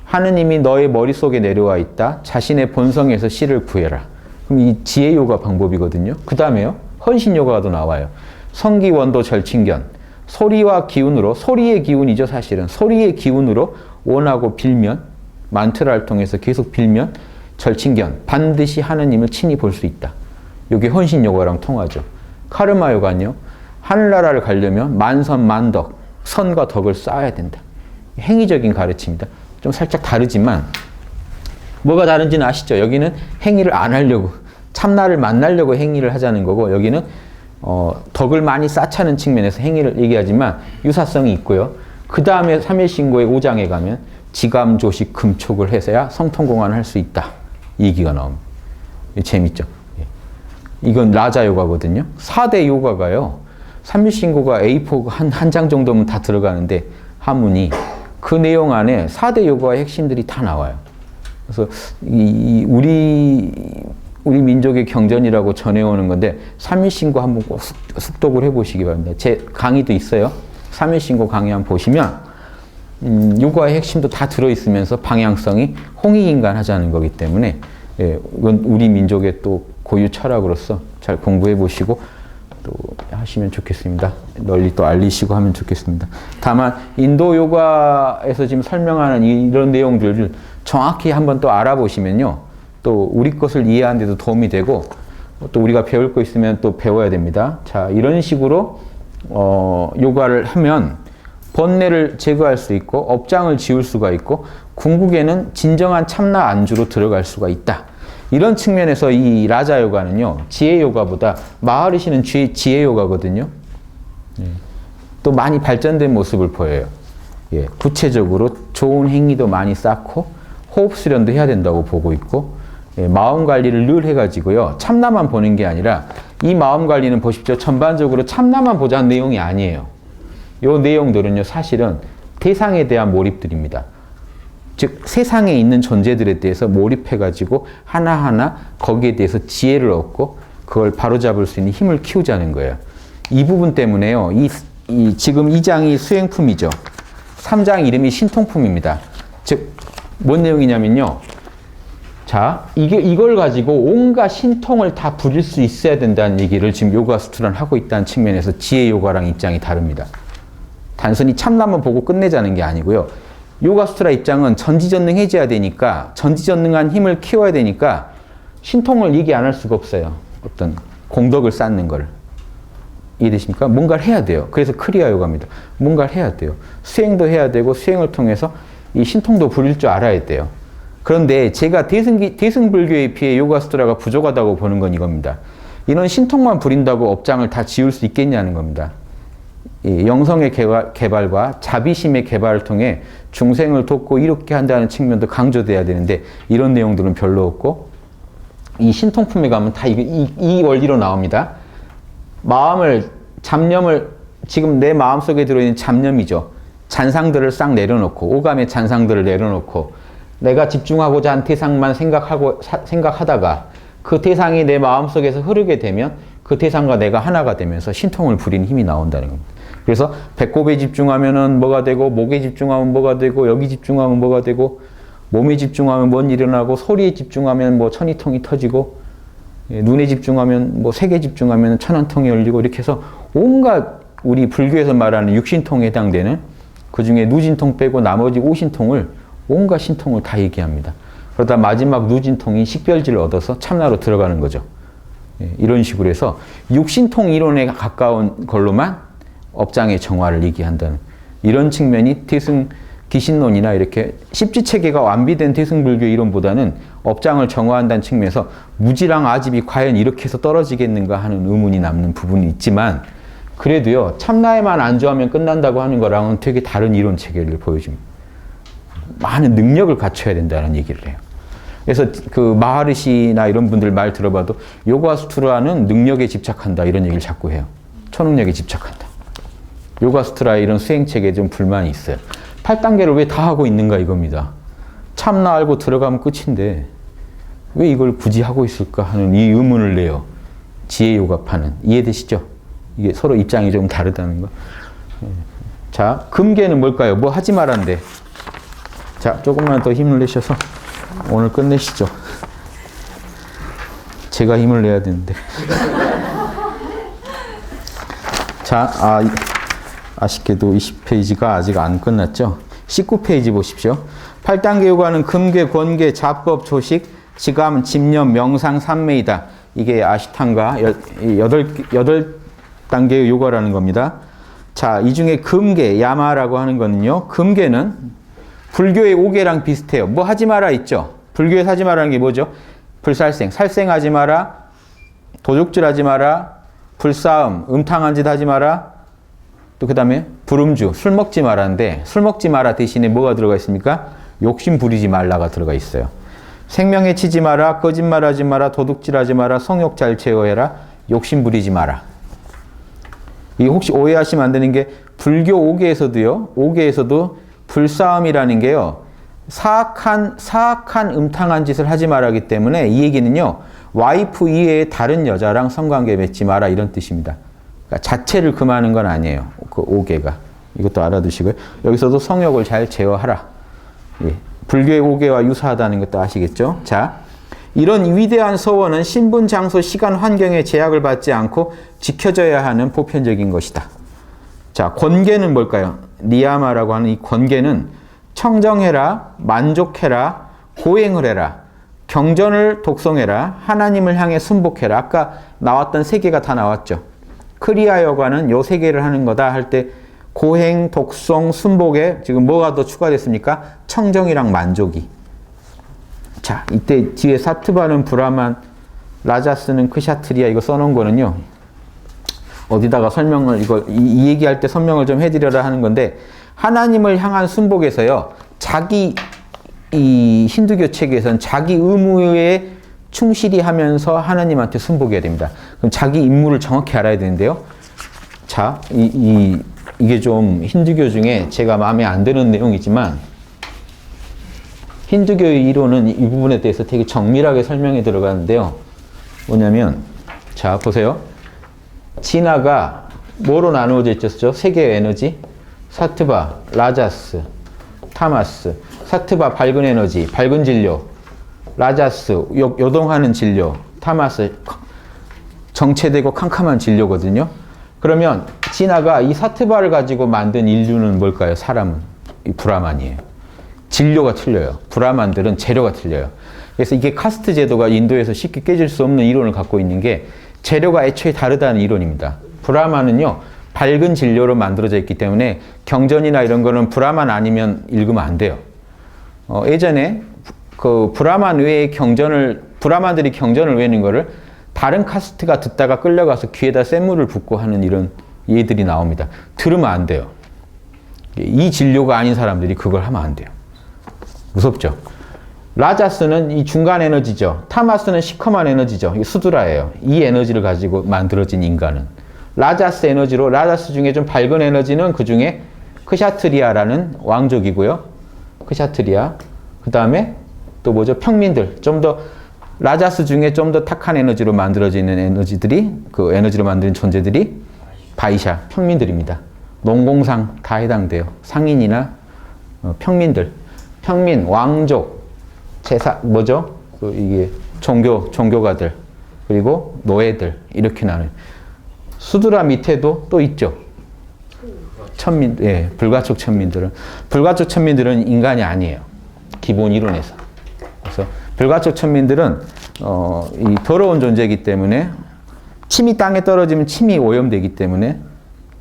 하느님이 너의 머릿속에 내려와 있다. 자신의 본성에서 실을 구해라. 그럼 이 지혜 요가 방법이거든요. 그 다음에요. 헌신 요가도 나와요. 성기원도 절친견. 소리와 기운으로, 소리의 기운이죠 사실은. 소리의 기운으로 원하고 빌면, 만트라를 통해서 계속 빌면 절친견. 반드시 하느님을 친히 볼 수 있다. 이게 헌신 요가랑 통하죠. 카르마 요가는요. 하늘나라를 가려면 만선만덕, 선과 덕을 쌓아야 된다. 행위적인 가르침입니다. 좀 살짝 다르지만 뭐가 다른지는 아시죠? 여기는 행위를 안 하려고 참나를 만나려고 행위를 하자는 거고 여기는 덕을 많이 쌓자는 측면에서 행위를 얘기하지만 유사성이 있고요. 그 다음에 3일신고의 5장에 가면 지감조식 금촉을 해서야 성통공안을 할 수 있다. 이 얘기가 나옵니다. 재밌죠? 이건 라자 요가거든요. 4대 요가가요. 3일신고가 A4 한 장 정도면 다 들어가는데 한문이 그 내용 안에 4대 요가의 핵심들이 다 나와요. 그래서 우리 민족의 경전이라고 전해오는 건데 3일신고 한번 꼭 숙독을 해보시기 바랍니다. 제 강의도 있어요. 3일신고 강의 한번 보시면 요가의 핵심도 다 들어있으면서 방향성이 홍익인간 하자는 거기 때문에 예, 이건 우리 민족의 또 고유 철학으로서 잘 공부해 보시고 또 하시면 좋겠습니다. 널리 또 알리시고 하면 좋겠습니다. 다만 인도 요가에서 지금 설명하는 이런 내용들을 정확히 한번 또 알아보시면요. 또 우리 것을 이해하는 데도 도움이 되고 또 우리가 배울 거 있으면 또 배워야 됩니다. 자, 이런 식으로 요가를 하면 번뇌를 제거할 수 있고 업장을 지울 수가 있고 궁극에는 진정한 참나 안주로 들어갈 수가 있다. 이런 측면에서 이 라자 요가는요, 지혜 요가보다 마하리시는 지혜 요가거든요. 예. 또 많이 발전된 모습을 보여요. 예. 구체적으로 좋은 행위도 많이 쌓고 호흡 수련도 해야 된다고 보고 있고 예. 마음 관리를 늘 해가지고요. 참나만 보는 게 아니라 이 마음 관리는 보십시오. 전반적으로 참나만 보자는 내용이 아니에요. 이 내용들은요, 사실은 대상에 대한 몰입들입니다. 즉 세상에 있는 존재들에 대해서 몰입해가지고 하나하나 거기에 대해서 지혜를 얻고 그걸 바로잡을 수 있는 힘을 키우자는 거예요. 이 부분 때문에요. 지금 2장이 수행품이죠. 3장 이름이 신통품입니다. 즉 뭔 내용이냐면요. 자, 이걸 가지고 온갖 신통을 다 부릴 수 있어야 된다는 얘기를 지금 요가 수트라는 하고 있다는 측면에서 지혜 요가랑 입장이 다릅니다. 단순히 참나만 보고 끝내자는 게 아니고요. 요가 수트라 입장은 전지전능 해제해야 되니까 전지전능한 힘을 키워야 되니까 신통을 얘기 안 할 수가 없어요. 어떤 공덕을 쌓는 걸. 이해되십니까? 뭔가를 해야 돼요. 그래서 크리아 요가입니다. 뭔가를 해야 돼요. 수행도 해야 되고 수행을 통해서 이 신통도 부릴 줄 알아야 돼요. 그런데 제가 대승불교에 비해 요가 수트라가 부족하다고 보는 건 이겁니다. 이런 신통만 부린다고 업장을 다 지울 수 있겠냐는 겁니다. 이 영성의 개발과 자비심의 개발을 통해 중생을 돕고 이롭게 한다는 측면도 강조돼야 되는데 이런 내용들은 별로 없고 이 신통품에 가면 다 이 원리로 나옵니다. 잡념을 지금 내 마음속에 들어있는 잡념이죠. 잔상들을 싹 내려놓고 오감의 잔상들을 내려놓고 내가 집중하고자 한 대상만 생각하다가 그 대상이 내 마음속에서 흐르게 되면 그 대상과 내가 하나가 되면서 신통을 부리는 힘이 나온다는 겁니다. 그래서 배꼽에 집중하면은 뭐가 되고 목에 집중하면 뭐가 되고 여기 집중하면 뭐가 되고 몸에 집중하면 뭔 일이 일어나고 소리에 집중하면 뭐 천이통이 터지고 눈에 집중하면 뭐 색에 집중하면 천안통이 열리고 이렇게 해서 온갖 우리 불교에서 말하는 육신통에 해당되는 그 중에 누진통 빼고 나머지 오신통을 온갖 신통을 다 얘기합니다. 그러다 마지막 누진통이 식별지를 얻어서 참나로 들어가는 거죠. 예, 이런 식으로 해서 육신통 이론에 가까운 걸로만 업장의 정화를 얘기한다는 이런 측면이 기신론이나 이렇게 십지체계가 완비된 태승불교 이론보다는 업장을 정화한다는 측면에서 무지랑 아집이 과연 이렇게 해서 떨어지겠는가 하는 의문이 남는 부분이 있지만 그래도요, 참나에만 안주하면 끝난다고 하는 거랑은 되게 다른 이론 체계를 보여줍니다. 많은 능력을 갖춰야 된다는 얘기를 해요. 그래서 그 마하르시나 이런 분들 말 들어봐도 요가수트라는 능력에 집착한다 이런 얘기를 자꾸 해요. 초능력에 집착한다. 요가수트라의 이런 수행체계에 좀 불만이 있어요. 8단계를 왜 다 하고 있는가 이겁니다. 참나 알고 들어가면 끝인데 왜 이걸 굳이 하고 있을까 하는 이 의문을 내요. 지혜요가파는. 이해되시죠? 이게 서로 입장이 좀 다르다는 거. 자, 금계는 뭘까요? 뭐 하지 말란데. 자, 조금만 더 힘을 내셔서 오늘 끝내시죠. 제가 힘을 내야 되는데. 자, 아쉽게도 20페이지가 아직 안 끝났죠? 19페이지 보십시오. 8단계 요가는 금계, 권계, 자법, 조식, 지감, 집념, 명상, 삼매이다. 이게 아시탄가 8단계의 요가라는 겁니다. 자, 이 중에 금계, 야마라고 하는 거는요. 금계는 불교의 5계랑 비슷해요. 뭐 하지 마라 있죠? 불교에서 하지 마라는 게 뭐죠? 불살생, 살생하지 마라, 도둑질하지 마라, 불싸움, 음탕한 짓 하지 마라, 또 그 다음에 불음주, 술 먹지 마라인데 술 먹지 마라 대신에 뭐가 들어가 있습니까? 욕심 부리지 말라가 들어가 있어요. 생명에 치지 마라, 거짓말하지 마라, 도둑질하지 마라, 성욕 잘 제어해라, 욕심 부리지 마라. 이 혹시 오해하시면 안 되는 게 불교 5계에서도요. 5계에서도 불싸움이라는 게요. 사악한 음탕한 짓을 하지 말라기 때문에 이 얘기는요. 와이프 이외에 다른 여자랑 성관계 맺지 마라 이런 뜻입니다. 그러니까 자체를 금하는 건 아니에요. 그 5계가. 이것도 알아두시고요. 여기서도 성욕을 잘 제어하라. 예. 불교의 5계와 유사하다는 것도 아시겠죠? 자, 이런 위대한 서원은 신분, 장소, 시간, 환경에 제약을 받지 않고 지켜져야 하는 보편적인 것이다. 자, 권계는 뭘까요? 니야마라고 하는 이 권계는 청정해라, 만족해라, 고행을 해라, 경전을 독송해라, 하나님을 향해 순복해라. 아까 나왔던 세 개가 다 나왔죠. 크리아 여가는 요 세 개를 하는 거다 할 때 고행, 독송, 순복에 지금 뭐가 더 추가됐습니까? 청정이랑 만족이. 자, 이때 뒤에 사트바는 브라만, 라자스는 크샤트리아 이거 써놓은 거는요. 어디다가 설명을 이 얘기할 때 설명을 좀 해드려라 하는 건데 하나님을 향한 순복에서요. 자기 이 힌두교 체계에서는 자기 의무에 충실히 하면서 하나님한테 순복해야 됩니다. 그럼 자기 임무를 정확히 알아야 되는데요. 자, 이게 좀 힌두교 중에 제가 마음에 안 드는 내용이지만 힌두교의 이론은 이 부분에 대해서 되게 정밀하게 설명해 들어가는데요. 뭐냐면 자, 보세요. 진화가 뭐로 나누어져 있었죠? 세 개의 에너지. 사트바, 라자스, 타마스. 사트바 밝은 에너지, 밝은 진료. 라자스, 요동하는 진료. 타마스, 정체되고 캄캄한 진료거든요. 그러면 진화가 이 사트바를 가지고 만든 인류는 뭘까요? 사람은. 이 브라만이에요. 진료가 틀려요. 브라만들은 재료가 틀려요. 그래서 이게 카스트 제도가 인도에서 쉽게 깨질 수 없는 이론을 갖고 있는 게 재료가 애초에 다르다는 이론입니다. 브라만은요, 밝은 진료로 만들어져 있기 때문에 경전이나 이런 거는 브라만 아니면 읽으면 안 돼요. 예전에 그 브라만 외의 브라만들이 경전을 외는 거를 다른 카스트가 듣다가 끌려가서 귀에다 쇳물을 붓고 하는 이런 예들이 나옵니다. 들으면 안 돼요. 이 진료가 아닌 사람들이 그걸 하면 안 돼요. 무섭죠? 라자스는 이 중간 에너지죠. 타마스는 시커먼 에너지죠. 이 수두라예요. 이 에너지를 가지고 만들어진 인간은. 라자스 에너지로, 라자스 중에 좀 밝은 에너지는 그 중에 크샤트리아라는 왕족이고요. 크샤트리아. 그 다음에 또 뭐죠? 평민들. 좀 더, 라자스 중에 좀 더 탁한 에너지로 만들어지는 에너지들이, 그 에너지로 만드는 존재들이 바이샤, 평민들입니다. 농공상 다 해당돼요. 상인이나 평민들. 평민, 왕족, 제사, 뭐죠? 이게 종교가들, 그리고 노예들, 이렇게 나눠요. 수두라 밑에도 또 있죠. 천민, 예, 불가촉 천민들은 인간이 아니에요. 기본 이론에서. 그래서 불가촉 천민들은 이 더러운 존재이기 때문에 침이 땅에 떨어지면 침이 오염되기 때문에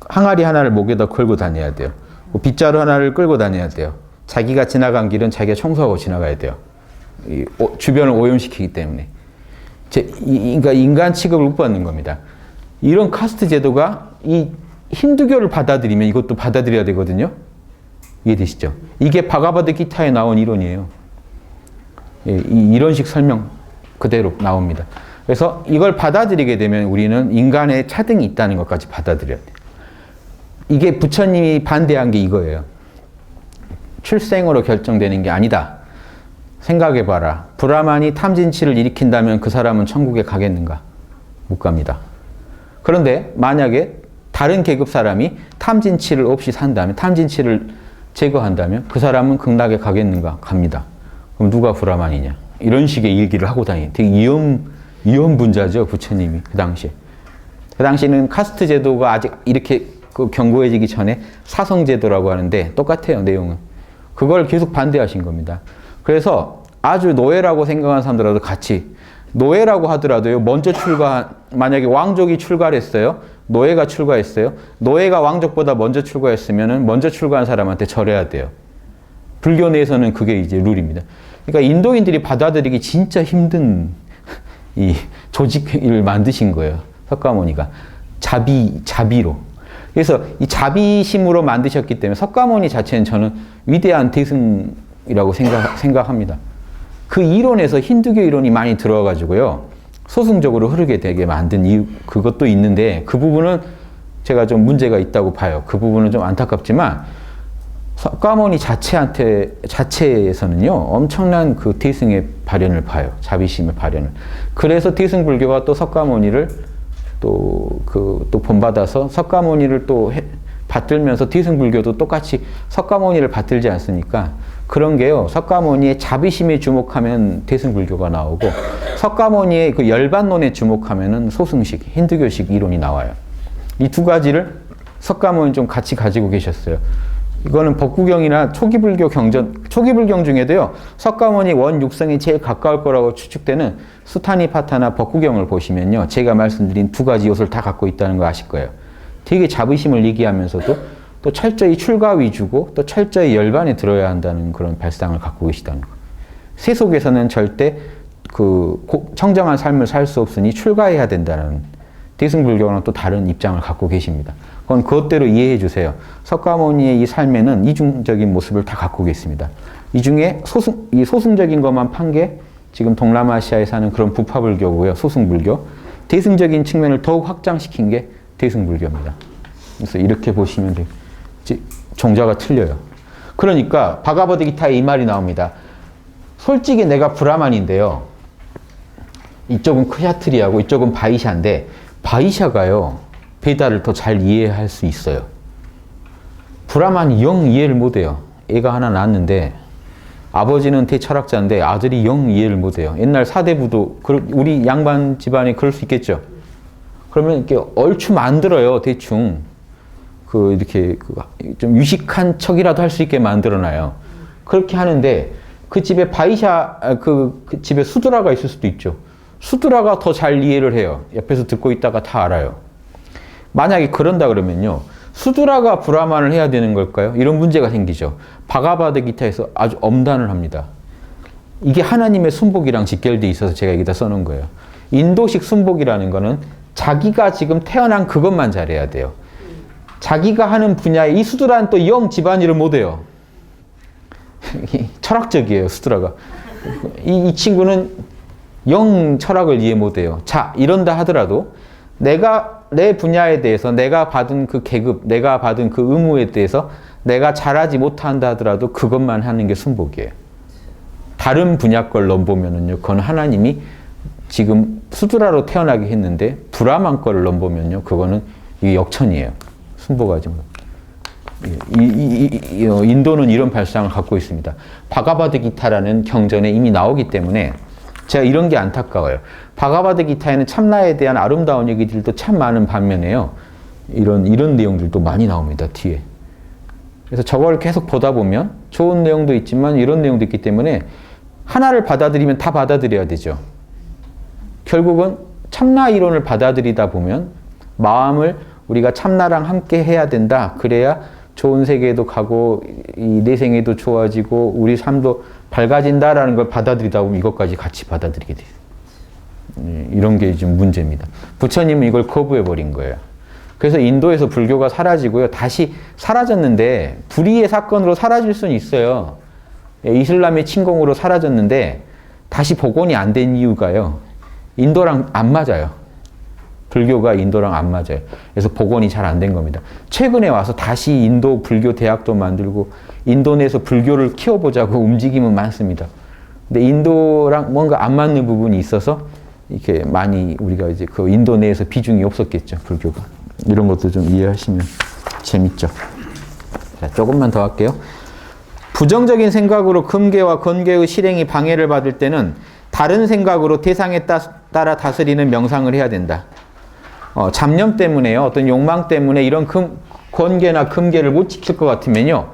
항아리 하나를 목에다 걸고 다녀야 돼요. 빗자루 하나를 끌고 다녀야 돼요. 자기가 지나간 길은 자기가 청소하고 지나가야 돼요. 주변을 오염시키기 때문에. 그러니까 인간 취급을 못 받는 겁니다. 이런 카스트 제도가 이 힌두교를 받아들이면 이것도 받아들여야 되거든요. 이해되시죠? 이게 바가바드기타에 나온 이론이에요. 이런 식 설명 그대로 나옵니다. 그래서 이걸 받아들이게 되면 우리는 인간의 차등이 있다는 것까지 받아들여야 돼요. 이게 부처님이 반대한 게 이거예요. 출생으로 결정되는 게 아니다. 생각해봐라. 브라만이 탐진치를 일으킨다면 그 사람은 천국에 가겠는가? 못 갑니다. 그런데 만약에 다른 계급 사람이 탐진치를 없이 산다면, 탐진치를 제거한다면 그 사람은 극락에 가겠는가? 갑니다. 그럼 누가 브라만이냐? 이런 식의 얘기를 하고 다니는 되게 위험분자죠, 부처님이 그 당시에. 그 당시에는 카스트 제도가 아직 이렇게 견고해지기 전에 사성제도라고 하는데 똑같아요, 내용은. 그걸 계속 반대하신 겁니다. 그래서 아주 노예라고 생각하는 사람들하고 같이, 노예라고 하더라도요, 만약에 왕족이 출가를 했어요. 노예가 출가했어요. 노예가 왕족보다 먼저 출가했으면 먼저 출가한 사람한테 절해야 돼요. 불교 내에서는 그게 이제 룰입니다. 그러니까 인도인들이 받아들이기 진짜 힘든 이 조직을 만드신 거예요. 석가모니가. 자비로. 그래서 이 자비심으로 만드셨기 때문에 석가모니 자체는 저는 위대한 대승이라고 생각합니다. 그 이론에서 힌두교 이론이 많이 들어가지고요. 소승적으로 흐르게 되게 만든 이유, 그것도 있는데 그 부분은 제가 좀 문제가 있다고 봐요. 그 부분은 좀 안타깝지만 석가모니 자체에서는요, 엄청난 그 대승의 발현을 봐요. 자비심의 발현을. 그래서 대승불교가 또 석가모니를 또 본받아서 석가모니를 또 받들면서 대승불교도 똑같이 석가모니를 받들지 않습니까? 그런 게요, 석가모니의 자비심에 주목하면 대승불교가 나오고, 석가모니의 그 열반론에 주목하면은 소승식, 힌두교식 이론이 나와요. 이 두 가지를 석가모니 좀 같이 가지고 계셨어요. 이거는 법구경이나 초기불경 중에도요, 석가모니 원육성이 제일 가까울 거라고 추측되는 수타니파타나 법구경을 보시면요, 제가 말씀드린 두 가지 요소를 다 갖고 있다는 거 아실 거예요. 되게 자부심을 얘기하면서도 또 철저히 출가 위주고 또 철저히 열반에 들어야 한다는 그런 발상을 갖고 계시다는 거예요. 세속에서는 절대 청정한 삶을 살 수 없으니 출가해야 된다는, 대승불교는 또 다른 입장을 갖고 계십니다. 그건 그것대로 이해해 주세요. 석가모니의 이 삶에는 이중적인 모습을 다 갖고 계십니다. 이 중에 소승적인 것만 판 게 지금 동남아시아에 사는 그런 부파불교고요. 소승불교. 대승적인 측면을 더욱 확장시킨 게 대승불교입니다. 그래서 이렇게 보시면 돼요. 종자가 틀려요. 그러니까 바가바드기타에 이 말이 나옵니다. 솔직히 내가 브라만인데요. 이쪽은 크샤트리하고 이쪽은 바이샤인데 바이샤가요, 베다를 더 잘 이해할 수 있어요. 브라만이 영 이해를 못해요. 애가 하나 낳았는데 아버지는 대철학자인데 아들이 영 이해를 못해요. 옛날 사대부도 우리 양반 집안이 그럴 수 있겠죠. 그러면 이렇게 얼추 만들어요, 대충. 이렇게 좀 유식한 척이라도 할 수 있게 만들어놔요. 그렇게 하는데 그 집에 그 집에 수드라가 있을 수도 있죠. 수드라가 더 잘 이해를 해요. 옆에서 듣고 있다가 다 알아요. 만약에 그런다 그러면요, 수드라가 브라만을 해야 되는 걸까요? 이런 문제가 생기죠. 바가바드기타에서 아주 엄단을 합니다. 이게 하나님의 순복이랑 직결돼 있어서 제가 여기다 써놓은 거예요. 인도식 순복이라는 거는 자기가 지금 태어난 그것만 잘해야 돼요. 자기가 하는 분야에 이 수드라는 또 영 집안일을 못해요. 철학적이에요, 수드라가. 이 친구는 영 철학을 이해 못해요. 자, 이런다 하더라도 내가 내 분야에 대해서 내가 받은 그 계급, 내가 받은 그 의무에 대해서 내가 잘하지 못한다 하더라도 그것만 하는 게 순복이에요. 다른 분야 걸 넘보면은요, 그건 하나님이 지금 수드라로 태어나게 했는데 브라만 거를 넘보면요, 그거는 이게 역천이에요. 순복하지 못. 인도는 이런 발상을 갖고 있습니다. 바가바드기타라는 경전에 이미 나오기 때문에 제가 이런 게 안타까워요. 바가바드기타에는 참나에 대한 아름다운 얘기들도 참 많은 반면에요, 이런 내용들도 많이 나옵니다, 뒤에. 그래서 저걸 계속 보다 보면 좋은 내용도 있지만 이런 내용도 있기 때문에 하나를 받아들이면 다 받아들여야 되죠. 결국은 참나 이론을 받아들이다 보면 마음을 우리가 참나랑 함께 해야 된다. 그래야 좋은 세계에도 가고 이 내생에도 좋아지고 우리 삶도 밝아진다라는 걸 받아들이다 보면 이것까지 같이 받아들이게 돼요. 이런 게 지금 문제입니다. 부처님은 이걸 거부해버린 거예요. 그래서 인도에서 불교가 사라지고요. 다시 사라졌는데 불의의 사건으로 사라질 수는 있어요. 이슬람의 침공으로 사라졌는데 다시 복원이 안 된 이유가요. 인도랑 안 맞아요. 불교가 인도랑 안 맞아요. 그래서 복원이 잘 안 된 겁니다. 최근에 와서 다시 인도 불교 대학도 만들고 인도 내에서 불교를 키워보자고 움직임은 많습니다. 근데 인도랑 뭔가 안 맞는 부분이 있어서 이렇게 많이 우리가 이제 그 인도 내에서 비중이 없었겠죠. 불교가. 이런 것도 좀 이해하시면 재밌죠. 자, 조금만 더 할게요. 부정적인 생각으로 금계와 건계의 실행이 방해를 받을 때는 다른 생각으로 대상에 따라 다스리는 명상을 해야 된다. 잡념 때문에요. 어떤 욕망 때문에 이런 건계나 금계를 못 지킬 것 같으면요.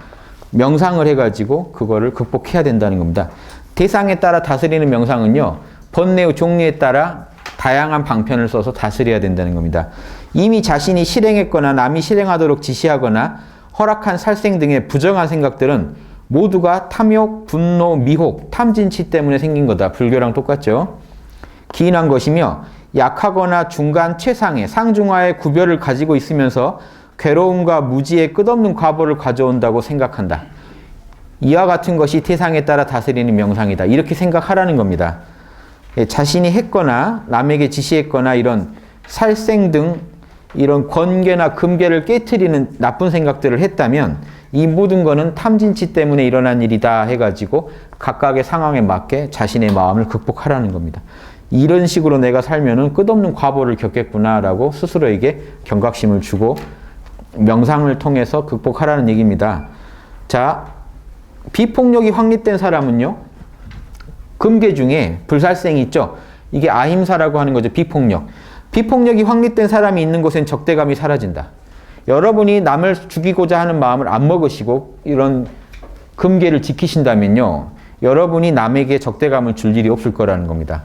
명상을 해가지고 그거를 극복해야 된다는 겁니다. 대상에 따라 다스리는 명상은요. 번뇌의 종류에 따라 다양한 방편을 써서 다스려야 된다는 겁니다. 이미 자신이 실행했거나 남이 실행하도록 지시하거나 허락한 살생 등의 부정한 생각들은 모두가 탐욕, 분노, 미혹, 탐진치 때문에 생긴 거다. 불교랑 똑같죠. 기인한 것이며 약하거나 중간, 최상의 상중하의 구별을 가지고 있으면서 괴로움과 무지의 끝없는 과보를 가져온다고 생각한다. 이와 같은 것이 태상에 따라 다스리는 명상이다. 이렇게 생각하라는 겁니다. 자신이 했거나 남에게 지시했거나 이런 살생 등 이런 권계나 금계를 깨트리는 나쁜 생각들을 했다면 이 모든 거는 탐진치 때문에 일어난 일이다 해가지고 각각의 상황에 맞게 자신의 마음을 극복하라는 겁니다. 이런 식으로 내가 살면은 끝없는 과보를 겪겠구나라고 스스로에게 경각심을 주고 명상을 통해서 극복하라는 얘기입니다. 자, 비폭력이 확립된 사람은요. 금계 중에 불살생이 있죠. 이게 아힘사라고 하는 거죠. 비폭력. 비폭력이 확립된 사람이 있는 곳엔 적대감이 사라진다. 여러분이 남을 죽이고자 하는 마음을 안 먹으시고 이런 금계를 지키신다면요. 여러분이 남에게 적대감을 줄 일이 없을 거라는 겁니다.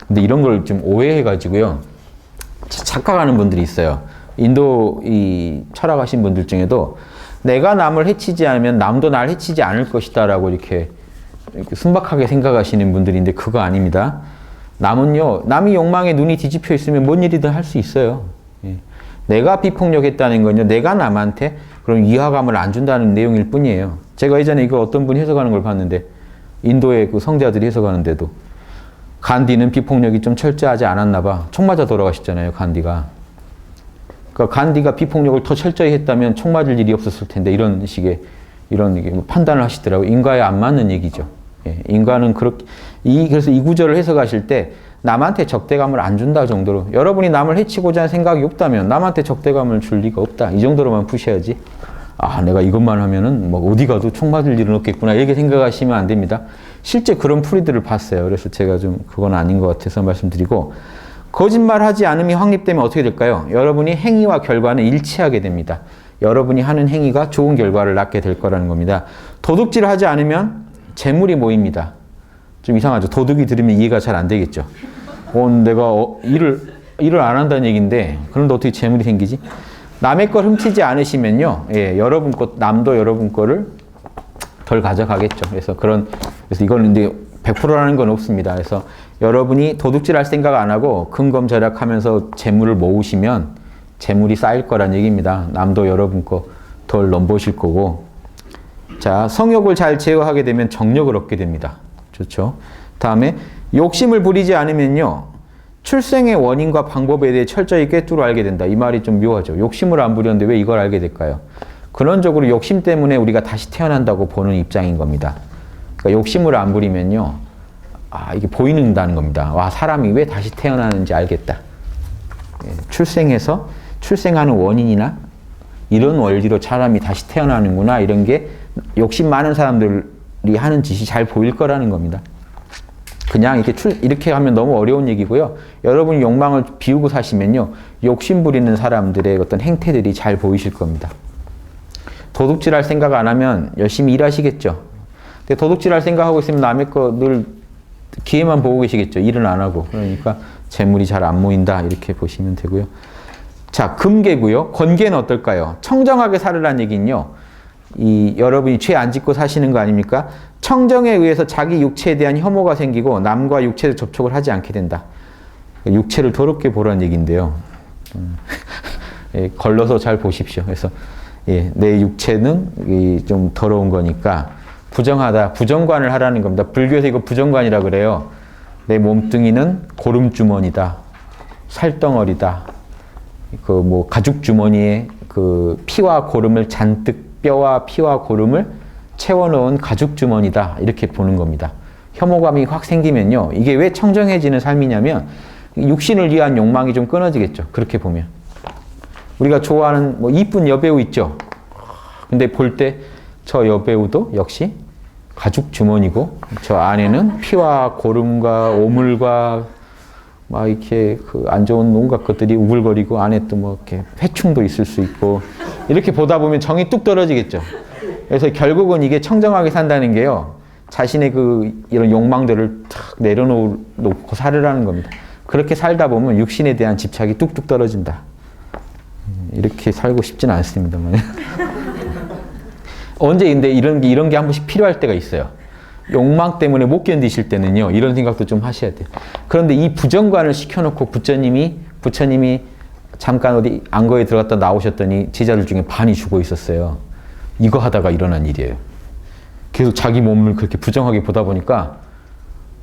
근데 이런 걸 좀 오해해가지고요. 착각하는 분들이 있어요. 인도 이 철학하신 분들 중에도 내가 남을 해치지 않으면 남도 날 해치지 않을 것이다 라고 이렇게 순박하게 생각하시는 분들인데 그거 아닙니다. 남은요, 남이 욕망에 눈이 뒤집혀 있으면 뭔 일이든 할 수 있어요. 예. 내가 비폭력했다는 건요, 내가 남한테 그런 위화감을 안 준다는 내용일 뿐이에요. 제가 예전에 이거 어떤 분이 해석하는 걸 봤는데, 인도의 그 성자들이 해석하는데도, 간디는 비폭력이 좀 철저하지 않았나 봐. 총 맞아 돌아가셨잖아요, 간디가. 그러니까 간디가 비폭력을 더 철저히 했다면 총 맞을 일이 없었을 텐데, 이런 식의, 이런 판단을 하시더라고요. 인과에 안 맞는 얘기죠. 예, 인간은 그렇게, 그래서 이 구절을 해석하실 때 남한테 적대감을 안 준다 정도로 여러분이 남을 해치고자 하는 생각이 없다면 남한테 적대감을 줄 리가 없다. 이 정도로만 푸셔야지. 아, 내가 이것만 하면은 뭐 어디 가도 총 맞을 일은 없겠구나. 이렇게 생각하시면 안 됩니다. 실제 그런 풀이들을 봤어요. 그래서 제가 좀 그건 아닌 것 같아서 말씀드리고 거짓말하지 않음이 확립되면 어떻게 될까요? 여러분이 행위와 결과는 일치하게 됩니다. 여러분이 하는 행위가 좋은 결과를 낳게 될 거라는 겁니다. 도둑질을 하지 않으면 재물이 모입니다. 좀 이상하죠. 도둑이 들으면 이해가 잘 안 되겠죠. 내가 일을 안 한다는 얘기인데 그런데 어떻게 재물이 생기지? 남의 걸 훔치지 않으시면요. 예, 여러분 것, 남도 여러분 거를 덜 가져가겠죠. 그래서 이거는 근데 100%라는 건 없습니다. 그래서 여러분이 도둑질할 생각 안 하고 근검절약하면서 재물을 모으시면 재물이 쌓일 거란 얘기입니다. 남도 여러분 거 덜 넘보실 거고. 자, 성욕을 잘 제어하게 되면 정력을 얻게 됩니다. 좋죠. 다음에 욕심을 부리지 않으면요. 출생의 원인과 방법에 대해 철저히 꿰뚫어 알게 된다. 이 말이 좀 묘하죠. 욕심을 안 부렸는데 왜 이걸 알게 될까요? 근원적으로 욕심 때문에 우리가 다시 태어난다고 보는 입장인 겁니다. 그러니까 욕심을 안 부리면요. 이게 보이는다는 겁니다. 와, 사람이 왜 다시 태어나는지 알겠다. 출생하는 원인이나 이런 원리로 사람이 다시 태어나는구나. 이런 게 욕심 많은 사람들이 하는 짓이 잘 보일 거라는 겁니다. 그냥 이렇게 하면 너무 어려운 얘기고요. 여러분이 욕망을 비우고 사시면요. 욕심 부리는 사람들의 어떤 행태들이 잘 보이실 겁니다. 도둑질할 생각 안 하면 열심히 일하시겠죠. 근데 도둑질할 생각하고 있으면 남의 거 늘 기회만 보고 계시겠죠. 일은 안 하고. 그러니까 재물이 잘 안 모인다. 이렇게 보시면 되고요. 자, 금계고요. 권계는 어떨까요? 청정하게 살으란 얘기는요. 여러분이 죄 안 짓고 사시는 거 아닙니까? 청정에 의해서 자기 육체에 대한 혐오가 생기고 남과 육체에 접촉을 하지 않게 된다. 육체를 더럽게 보라는 얘기인데요. 예, 걸러서 잘 보십시오. 그래서 예, 내 육체는 좀 더러운 거니까 부정하다. 부정관을 하라는 겁니다. 불교에서 이거 부정관이라 그래요. 내 몸뚱이는 고름주머니다. 살덩어리다. 가죽 주머니에 피와 고름을 잔뜩 뼈와 피와 고름을 채워놓은 가죽 주머니다. 이렇게 보는 겁니다. 혐오감이 확 생기면요. 이게 왜 청정해지는 삶이냐면 육신을 위한 욕망이 좀 끊어지겠죠. 그렇게 보면. 우리가 좋아하는 이쁜 여배우 있죠. 근데 볼 때 저 여배우도 역시 가죽 주머니고 저 안에는 피와 고름과 오물과 막 이렇게 안 좋은 온갖 것들이 우글거리고 안에 또 이렇게 회충도 있을 수 있고 이렇게 보다 보면 정이 뚝 떨어지겠죠. 그래서 결국은 이게 청정하게 산다는 게요. 자신의 이런 욕망들을 탁 내려놓고 살으라는 겁니다. 그렇게 살다 보면 육신에 대한 집착이 뚝뚝 떨어진다. 이렇게 살고 싶지는 않습니다만. 언제 근데 이런 게 한 번씩 필요할 때가 있어요. 욕망 때문에 못 견디실 때는요. 이런 생각도 좀 하셔야 돼요. 그런데 이 부정관을 시켜놓고 부처님이 잠깐 어디 안거에 들어갔다 나오셨더니 제자들 중에 반이 죽어 있었어요. 이거 하다가 일어난 일이에요. 계속 자기 몸을 그렇게 부정하게 보다 보니까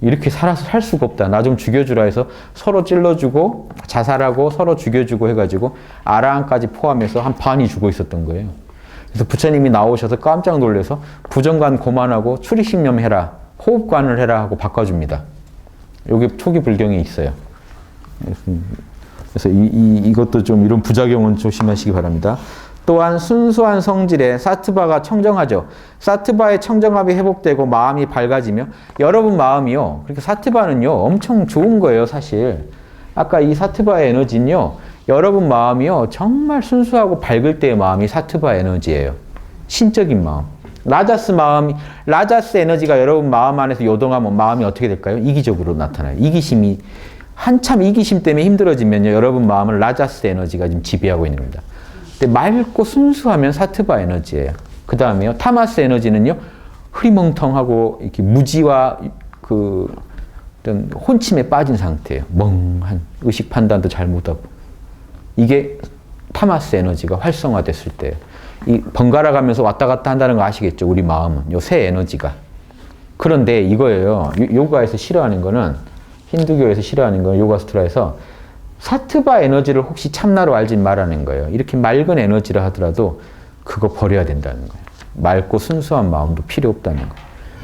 이렇게 살아서 살 수가 없다. 나 좀 죽여주라 해서 서로 찔러주고 자살하고 서로 죽여주고 해가지고 아라한까지 포함해서 한 반이 죽어 있었던 거예요. 그래서 부처님이 나오셔서 깜짝 놀라서 부정관 고만하고 추리신념 해라, 호흡관을 해라 하고 바꿔줍니다. 여기 초기 불경에 있어요. 그래서 이것도 좀 이런 부작용은 조심하시기 바랍니다. 또한 순수한 성질에 사트바가 청정하죠. 사트바의 청정함이 회복되고 마음이 밝아지며 여러분 마음이요. 그러니까 사트바는요. 엄청 좋은 거예요, 사실. 아까 이 사트바의 에너지는요. 여러분 마음이요. 정말 순수하고 밝을 때의 마음이 사트바 에너지예요. 신적인 마음. 라자스 에너지가 여러분 마음 안에서 요동하면 마음이 어떻게 될까요? 이기적으로 나타나요. 한참 이기심 때문에 힘들어지면요. 여러분 마음은 라자스 에너지가 지금 지배하고 있는 겁니다. 근데 맑고 순수하면 사트바 에너지예요. 그 다음에요. 타마스 에너지는요. 흐리멍텅하고 이렇게 무지와 어떤 혼침에 빠진 상태예요. 멍한 의식 판단도 잘 못하고. 이게 타마스 에너지가 활성화됐을 때예요. 이 번갈아 가면서 왔다 갔다 한다는 거 아시겠죠? 우리 마음은. 요 세 에너지가. 그런데 이거예요. 요가에서 싫어하는 거는 힌두교에서 싫어하는 건 요가스트라에서 사트바 에너지를 혹시 참나로 알지 말라는 거예요. 이렇게 맑은 에너지를 하더라도 그거 버려야 된다는 거예요. 맑고 순수한 마음도 필요 없다는 거예요.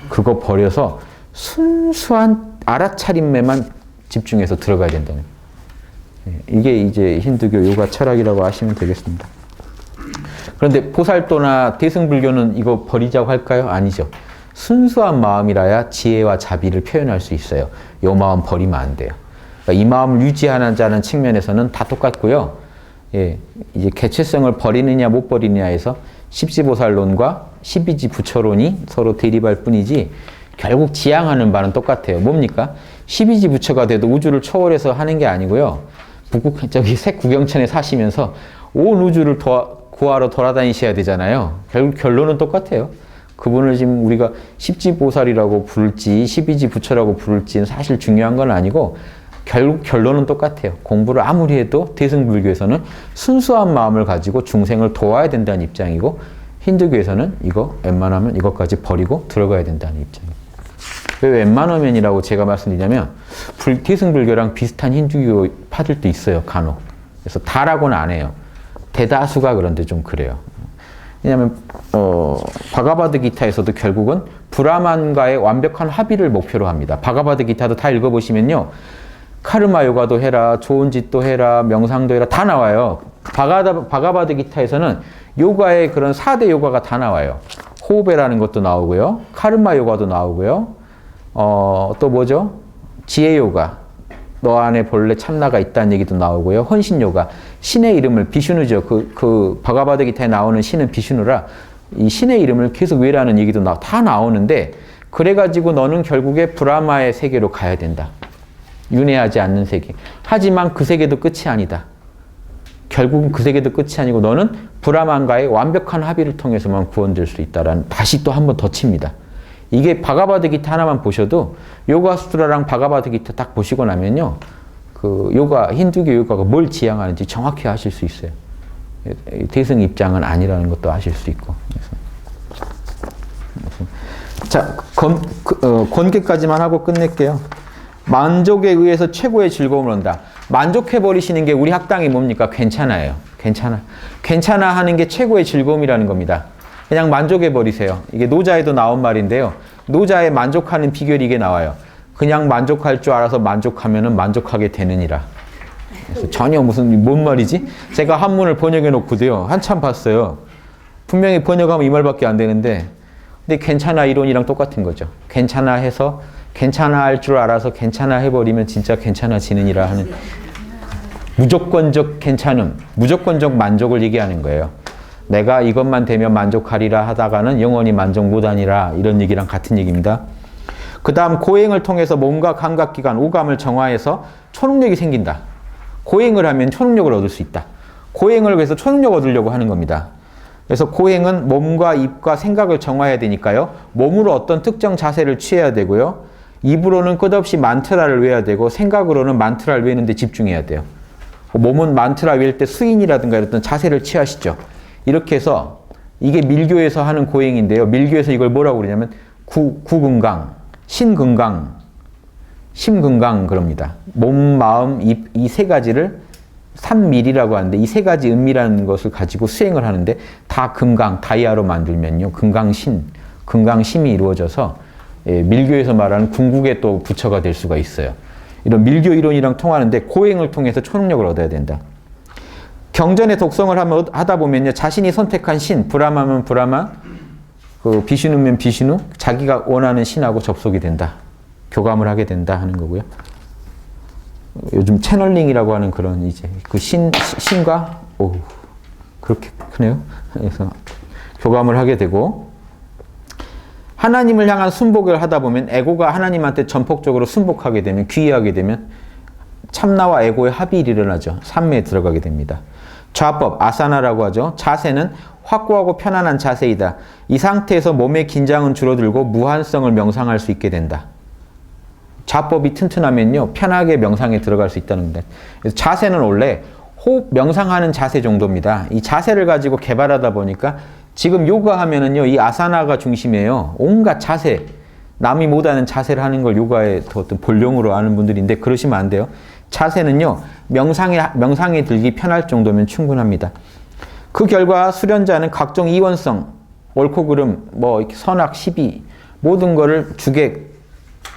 그거 버려서 순수한 알아차림에만 집중해서 들어가야 된다는 거예요. 이게 이제 힌두교 요가 철학이라고 하시면 되겠습니다. 그런데 보살도나 대승불교는 이거 버리자고 할까요? 아니죠. 순수한 마음이라야 지혜와 자비를 표현할 수 있어요. 요 마음 버리면 안 돼요. 그러니까 이 마음을 유지하자는 측면에서는 다 똑같고요. 예, 이제 개체성을 버리느냐 못 버리느냐에서 십지보살론과 12지 부처론이 서로 대립할 뿐이지 결국 지향하는 바는 똑같아요. 뭡니까? 12지 부처가 돼도 우주를 초월해서 하는 게 아니고요. 색구경천에 사시면서 온 우주를 구하러 돌아다니셔야 되잖아요. 결국 결론은 똑같아요. 그분을 지금 우리가 십지보살이라고 부를지 12지 부처라고 부를지는 사실 중요한 건 아니고 결국 결론은 똑같아요. 공부를 아무리 해도 대승불교에서는 순수한 마음을 가지고 중생을 도와야 된다는 입장이고 힌두교에서는 이거 웬만하면 이것까지 버리고 들어가야 된다는 입장이에요. 왜 웬만하면이라고 제가 말씀드리냐면 대승불교랑 비슷한 힌두교 파들도 있어요. 간혹. 그래서 다라고는 안 해요. 대다수가 그런데 좀 그래요. 왜냐하면 바가바드기타에서도 결국은 브라만과의 완벽한 합의를 목표로 합니다. 바가바드기타도 다 읽어보시면요. 카르마 요가도 해라, 좋은 짓도 해라, 명상도 해라 다 나와요. 바가바드기타에서는 요가의 그런 4대 요가가 다 나와요. 호흡이라는 것도 나오고요. 카르마 요가도 나오고요. 또 뭐죠? 지혜 요가. 너 안에 본래 참나가 있다는 얘기도 나오고요. 헌신 요가. 신의 이름을 비슈누죠. 바가바드기타에 나오는 신은 비슈누라 이 신의 이름을 계속 외라는 얘기도 다 나오는데 그래가지고 너는 결국에 브라마의 세계로 가야 된다. 윤회하지 않는 세계. 하지만 그 세계도 끝이 아니다. 결국은 그 세계도 끝이 아니고 너는 브라만과의 완벽한 합의를 통해서만 구원될 수 있다라는 다시 또 한 번 더 칩니다. 이게 바가바드기타 하나만 보셔도 요가수트라랑 바가바드기타 딱 보시고 나면요. 그 요가, 힌두교 요가가 뭘 지향하는지 정확히 아실 수 있어요. 대승 입장은 아니라는 것도 아실 수 있고. 자, 권계까지만 하고 끝낼게요. 만족에 의해서 최고의 즐거움을 얻는다. 만족해버리시는 게 우리 학당이 뭡니까? 괜찮아요. 괜찮아. 괜찮아 하는 게 최고의 즐거움이라는 겁니다. 그냥 만족해버리세요. 이게 노자에도 나온 말인데요. 노자에 만족하는 비결이 이게 나와요. 그냥 만족할 줄 알아서 만족하면은 만족하게 되느니라. 그래서 전혀 뭔 말이지? 제가 한문을 번역해 놓고도요. 한참 봤어요. 분명히 번역하면 이 말밖에 안 되는데 근데 괜찮아 이론이랑 똑같은 거죠. 괜찮아 해서 괜찮아 할 줄 알아서 괜찮아 해버리면 진짜 괜찮아지느니라 하는 무조건적 괜찮음, 무조건적 만족을 얘기하는 거예요. 내가 이것만 되면 만족하리라 하다가는 영원히 만족 못하니라 이런 얘기랑 같은 얘기입니다. 그 다음 고행을 통해서 몸과 감각기관, 오감을 정화해서 초능력이 생긴다. 고행을 하면 초능력을 얻을 수 있다. 고행을 위해서 초능력 얻으려고 하는 겁니다. 그래서 고행은 몸과 입과 생각을 정화해야 되니까요. 몸으로 어떤 특정 자세를 취해야 되고요. 입으로는 끝없이 만트라를 외워야 되고 생각으로는 만트라를 외우는 데 집중해야 돼요. 몸은 만트라 외울 때 수인이라든가 이런 자세를 취하시죠. 이렇게 해서 이게 밀교에서 하는 고행인데요. 밀교에서 이걸 뭐라고 그러냐면 구근강, 신근강, 심근강 그럽니다. 몸, 마음, 입 이 세 가지를 삼밀이라고 하는데 이 세 가지 은밀한 것을 가지고 수행을 하는데 다 금강, 다이아로 만들면요. 금강신, 금강심이 이루어져서 밀교에서 말하는 궁극의 또 부처가 될 수가 있어요. 이런 밀교 이론이랑 통하는데 고행을 통해서 초능력을 얻어야 된다. 경전의 독성을 하다 보면요. 자신이 선택한 신, 브라마면 브라마, 그 비슈누면 비슈누, 자기가 원하는 신하고 접속이 된다. 교감을 하게 된다 하는 거고요. 요즘 채널링이라고 하는 그런 이제 그 신과 그렇게 크네요. 그래서 교감을 하게 되고 하나님을 향한 순복을 하다 보면 에고가 하나님한테 전폭적으로 순복하게 되면 귀의하게 되면 참나와 에고의 합일이 일어나죠. 삼매에 들어가게 됩니다. 좌법, 아사나라고 하죠. 자세는 확고하고 편안한 자세이다. 이 상태에서 몸의 긴장은 줄어들고 무한성을 명상할 수 있게 된다. 좌법이 튼튼하면요. 편하게 명상에 들어갈 수 있다는 겁니다. 그래서 자세는 원래 호흡 명상하는 자세 정도입니다. 이 자세를 가지고 개발하다 보니까 지금 요가 하면은요. 이 아사나가 중심이에요. 온갖 자세, 남이 못하는 자세를 하는 걸 요가의 어떤 본령으로 아는 분들인데 그러시면 안 돼요. 자세는요. 명상에 들기 편할 정도면 충분합니다. 그 결과 수련자는 각종 이원성, 옳고 그름, 뭐 선악, 시비 모든 거를 주객,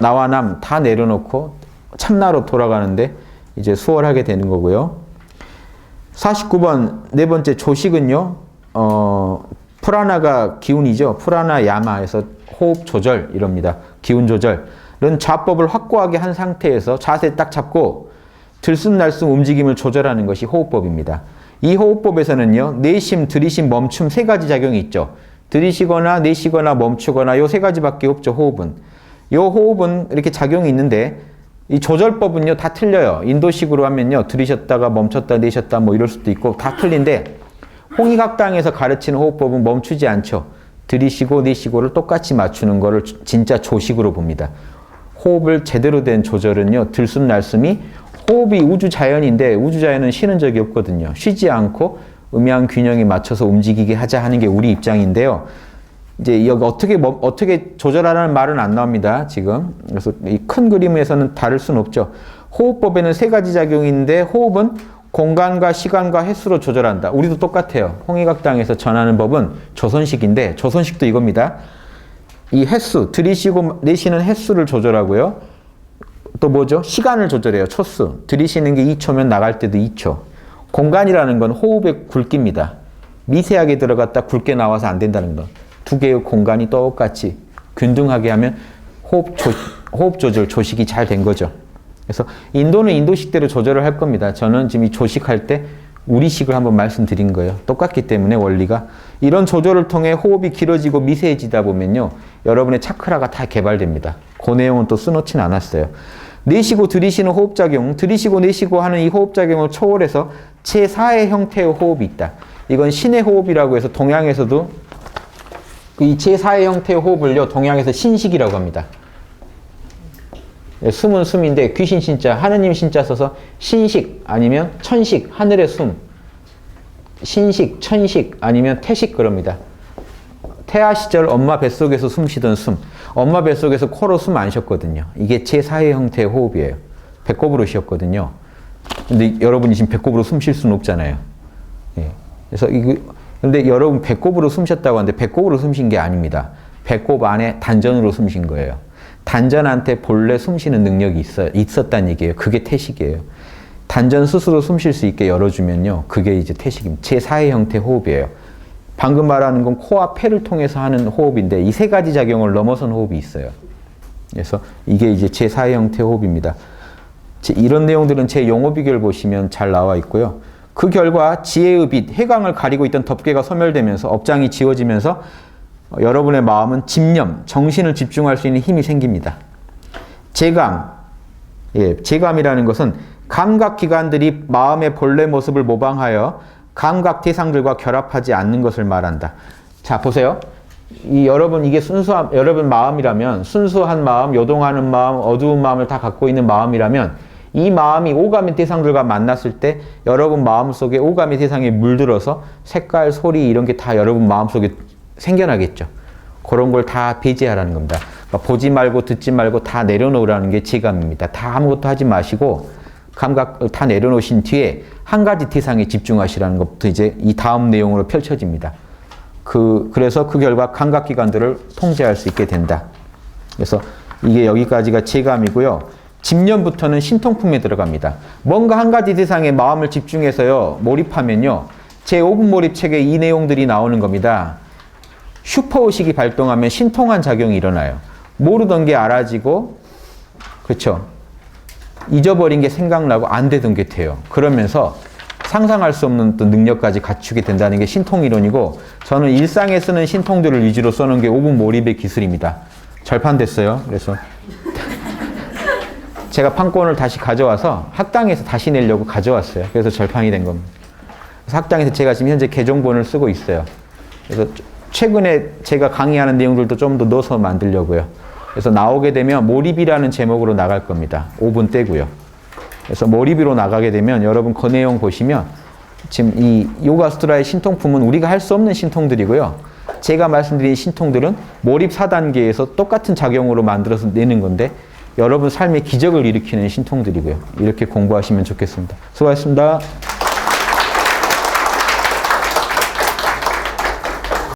나와 남 다 내려놓고 참나로 돌아가는데 이제 수월하게 되는 거고요. 49번 네 번째 조식은요. 프라나가 기운이죠. 프라나 야마에서 호흡 조절 이럽니다. 기운 조절은 좌법을 확고하게 한 상태에서 자세 딱 잡고 들숨날숨 움직임을 조절하는 것이 호흡법입니다. 이 호흡법에서는요. 내심, 들이심, 멈춤 세 가지 작용이 있죠. 들이쉬거나 내쉬거나 멈추거나 요 세 가지밖에 없죠. 호흡은. 이 호흡은 이렇게 작용이 있는데 이 조절법은요 다 틀려요. 인도식으로 하면요 들이셨다가 멈췄다 내쉬었다 뭐 이럴 수도 있고 다 틀린데 홍익학당에서 가르치는 호흡법은 멈추지 않죠. 들이쉬고 내쉬고를 똑같이 맞추는 거를 진짜 조식으로 봅니다. 호흡을 제대로 된 조절은요 들숨날숨이 호흡이 우주자연인데 우주자연은 쉬는 적이 없거든요. 쉬지 않고 음양균형에 맞춰서 움직이게 하자 하는 게 우리 입장인데요. 이제 여기 어떻게 조절하라는 말은 안 나옵니다. 지금. 그래서 이 큰 그림에서는 다를 수는 없죠. 호흡법에는 세 가지 작용이 있는데 호흡은 공간과 시간과 횟수로 조절한다. 우리도 똑같아요. 홍익학당에서 전하는 법은 조선식인데 조선식도 이겁니다. 이 횟수, 들이쉬고 내쉬는 횟수를 조절하고요. 또 뭐죠? 시간을 조절해요. 초수. 들이쉬는 게 2초면 나갈 때도 2초. 공간이라는 건 호흡의 굵기입니다. 미세하게 들어갔다 굵게 나와서 안 된다는 거. 두 개의 공간이 똑같이 균등하게 하면 호흡 조절, 조식이 잘 된 거죠. 그래서 인도는 인도식대로 조절을 할 겁니다. 저는 지금 이 조식할 때 우리식을 한번 말씀드린 거예요. 똑같기 때문에 원리가. 이런 조절을 통해 호흡이 길어지고 미세해지다 보면요. 여러분의 차크라가 다 개발됩니다. 그 내용은 또 써놓진 않았어요. 내쉬고 들이쉬는 호흡작용, 들이쉬고 내쉬고 하는 이 호흡작용을 초월해서 제4의 형태의 호흡이 있다. 이건 신의 호흡이라고 해서 동양에서도 이 제4의 형태의 호흡을요. 동양에서 신식이라고 합니다. 숨은 숨인데 귀신 신자, 하느님 신자 써서 신식 아니면 천식, 하늘의 숨. 신식, 천식 아니면 태식 그럽니다. 태아 시절 엄마 뱃속에서 숨 쉬던 숨. 엄마 뱃속에서 코로 숨 안 쉬었거든요. 이게 제4의 형태의 호흡이에요. 배꼽으로 쉬었거든요. 근데 여러분이 지금 배꼽으로 숨 쉴 수는 없잖아요. 예. 그래서 근데 여러분 배꼽으로 숨 쉬었다고 하는데 배꼽으로 숨 쉰 게 아닙니다. 배꼽 안에 단전으로 숨 쉰 거예요. 단전한테 본래 숨 쉬는 능력이 있었다는 얘기예요. 그게 태식이에요. 단전 스스로 숨 쉴 수 있게 열어주면요. 그게 이제 태식입니다. 제4의 형태 호흡이에요. 방금 말하는 건 코와 폐를 통해서 하는 호흡인데 이 세 가지 작용을 넘어선 호흡이 있어요. 그래서 이게 이제 제4의 형태 호흡입니다. 이런 내용들은 제 용어 비결 보시면 잘 나와 있고요. 그 결과 지혜의 빛, 해강을 가리고 있던 덮개가 소멸되면서 업장이 지워지면서 여러분의 마음은 집념, 정신을 집중할 수 있는 힘이 생깁니다. 재감, 재감이라는 것은 감각기관들이 마음의 본래 모습을 모방하여 감각 대상들과 결합하지 않는 것을 말한다. 자, 보세요. 여러분 이게 여러분 마음이라면 순수한 마음, 요동하는 마음, 어두운 마음을 다 갖고 있는 마음이라면 이 마음이 오감의 대상들과 만났을 때 여러분 마음속에 오감의 대상이 물들어서 색깔, 소리 이런 게 다 여러분 마음속에 생겨나겠죠. 그런 걸 다 배제하라는 겁니다. 그러니까 보지 말고 듣지 말고 다 내려놓으라는 게 재감입니다. 다 아무것도 하지 마시고 감각을 다 내려놓으신 뒤에 한 가지 대상에 집중하시라는 것부터 이제 이 다음 내용으로 펼쳐집니다. 그래서 그 결과 감각기관들을 통제할 수 있게 된다. 그래서 이게 여기까지가 재감이고요. 집념부터는 신통품에 들어갑니다. 뭔가 한 가지 대상에 마음을 집중해서요. 몰입하면요. 제5분 몰입책에 이 내용들이 나오는 겁니다. 슈퍼의식이 발동하면 신통한 작용이 일어나요. 모르던 게 알아지고, 그렇죠? 잊어버린 게 생각나고 안 되던 게 돼요. 그러면서 상상할 수 없는 또 능력까지 갖추게 된다는 게 신통이론이고, 저는 일상에 쓰는 신통들을 위주로 써놓은 게 5분 몰입의 기술입니다. 절판됐어요. 그래서 제가 판권을 다시 가져와서 학당에서 다시 내려고 가져왔어요. 그래서 절판이 된 겁니다. 그래서 학당에서 제가 지금 현재 개정본을 쓰고 있어요. 그래서 최근에 제가 강의하는 내용들도 좀 더 넣어서 만들려고요. 그래서 나오게 되면 몰입이라는 제목으로 나갈 겁니다. 5분 떼고요. 그래서 몰입으로 나가게 되면 여러분 그 내용 보시면 지금 이 요가수트라의 신통품은 우리가 할 수 없는 신통들이고요. 제가 말씀드린 신통들은 몰입 4단계에서 똑같은 작용으로 만들어서 내는 건데 여러분 삶의 기적을 일으키는 신통들이고요. 이렇게 공부하시면 좋겠습니다. 수고하셨습니다.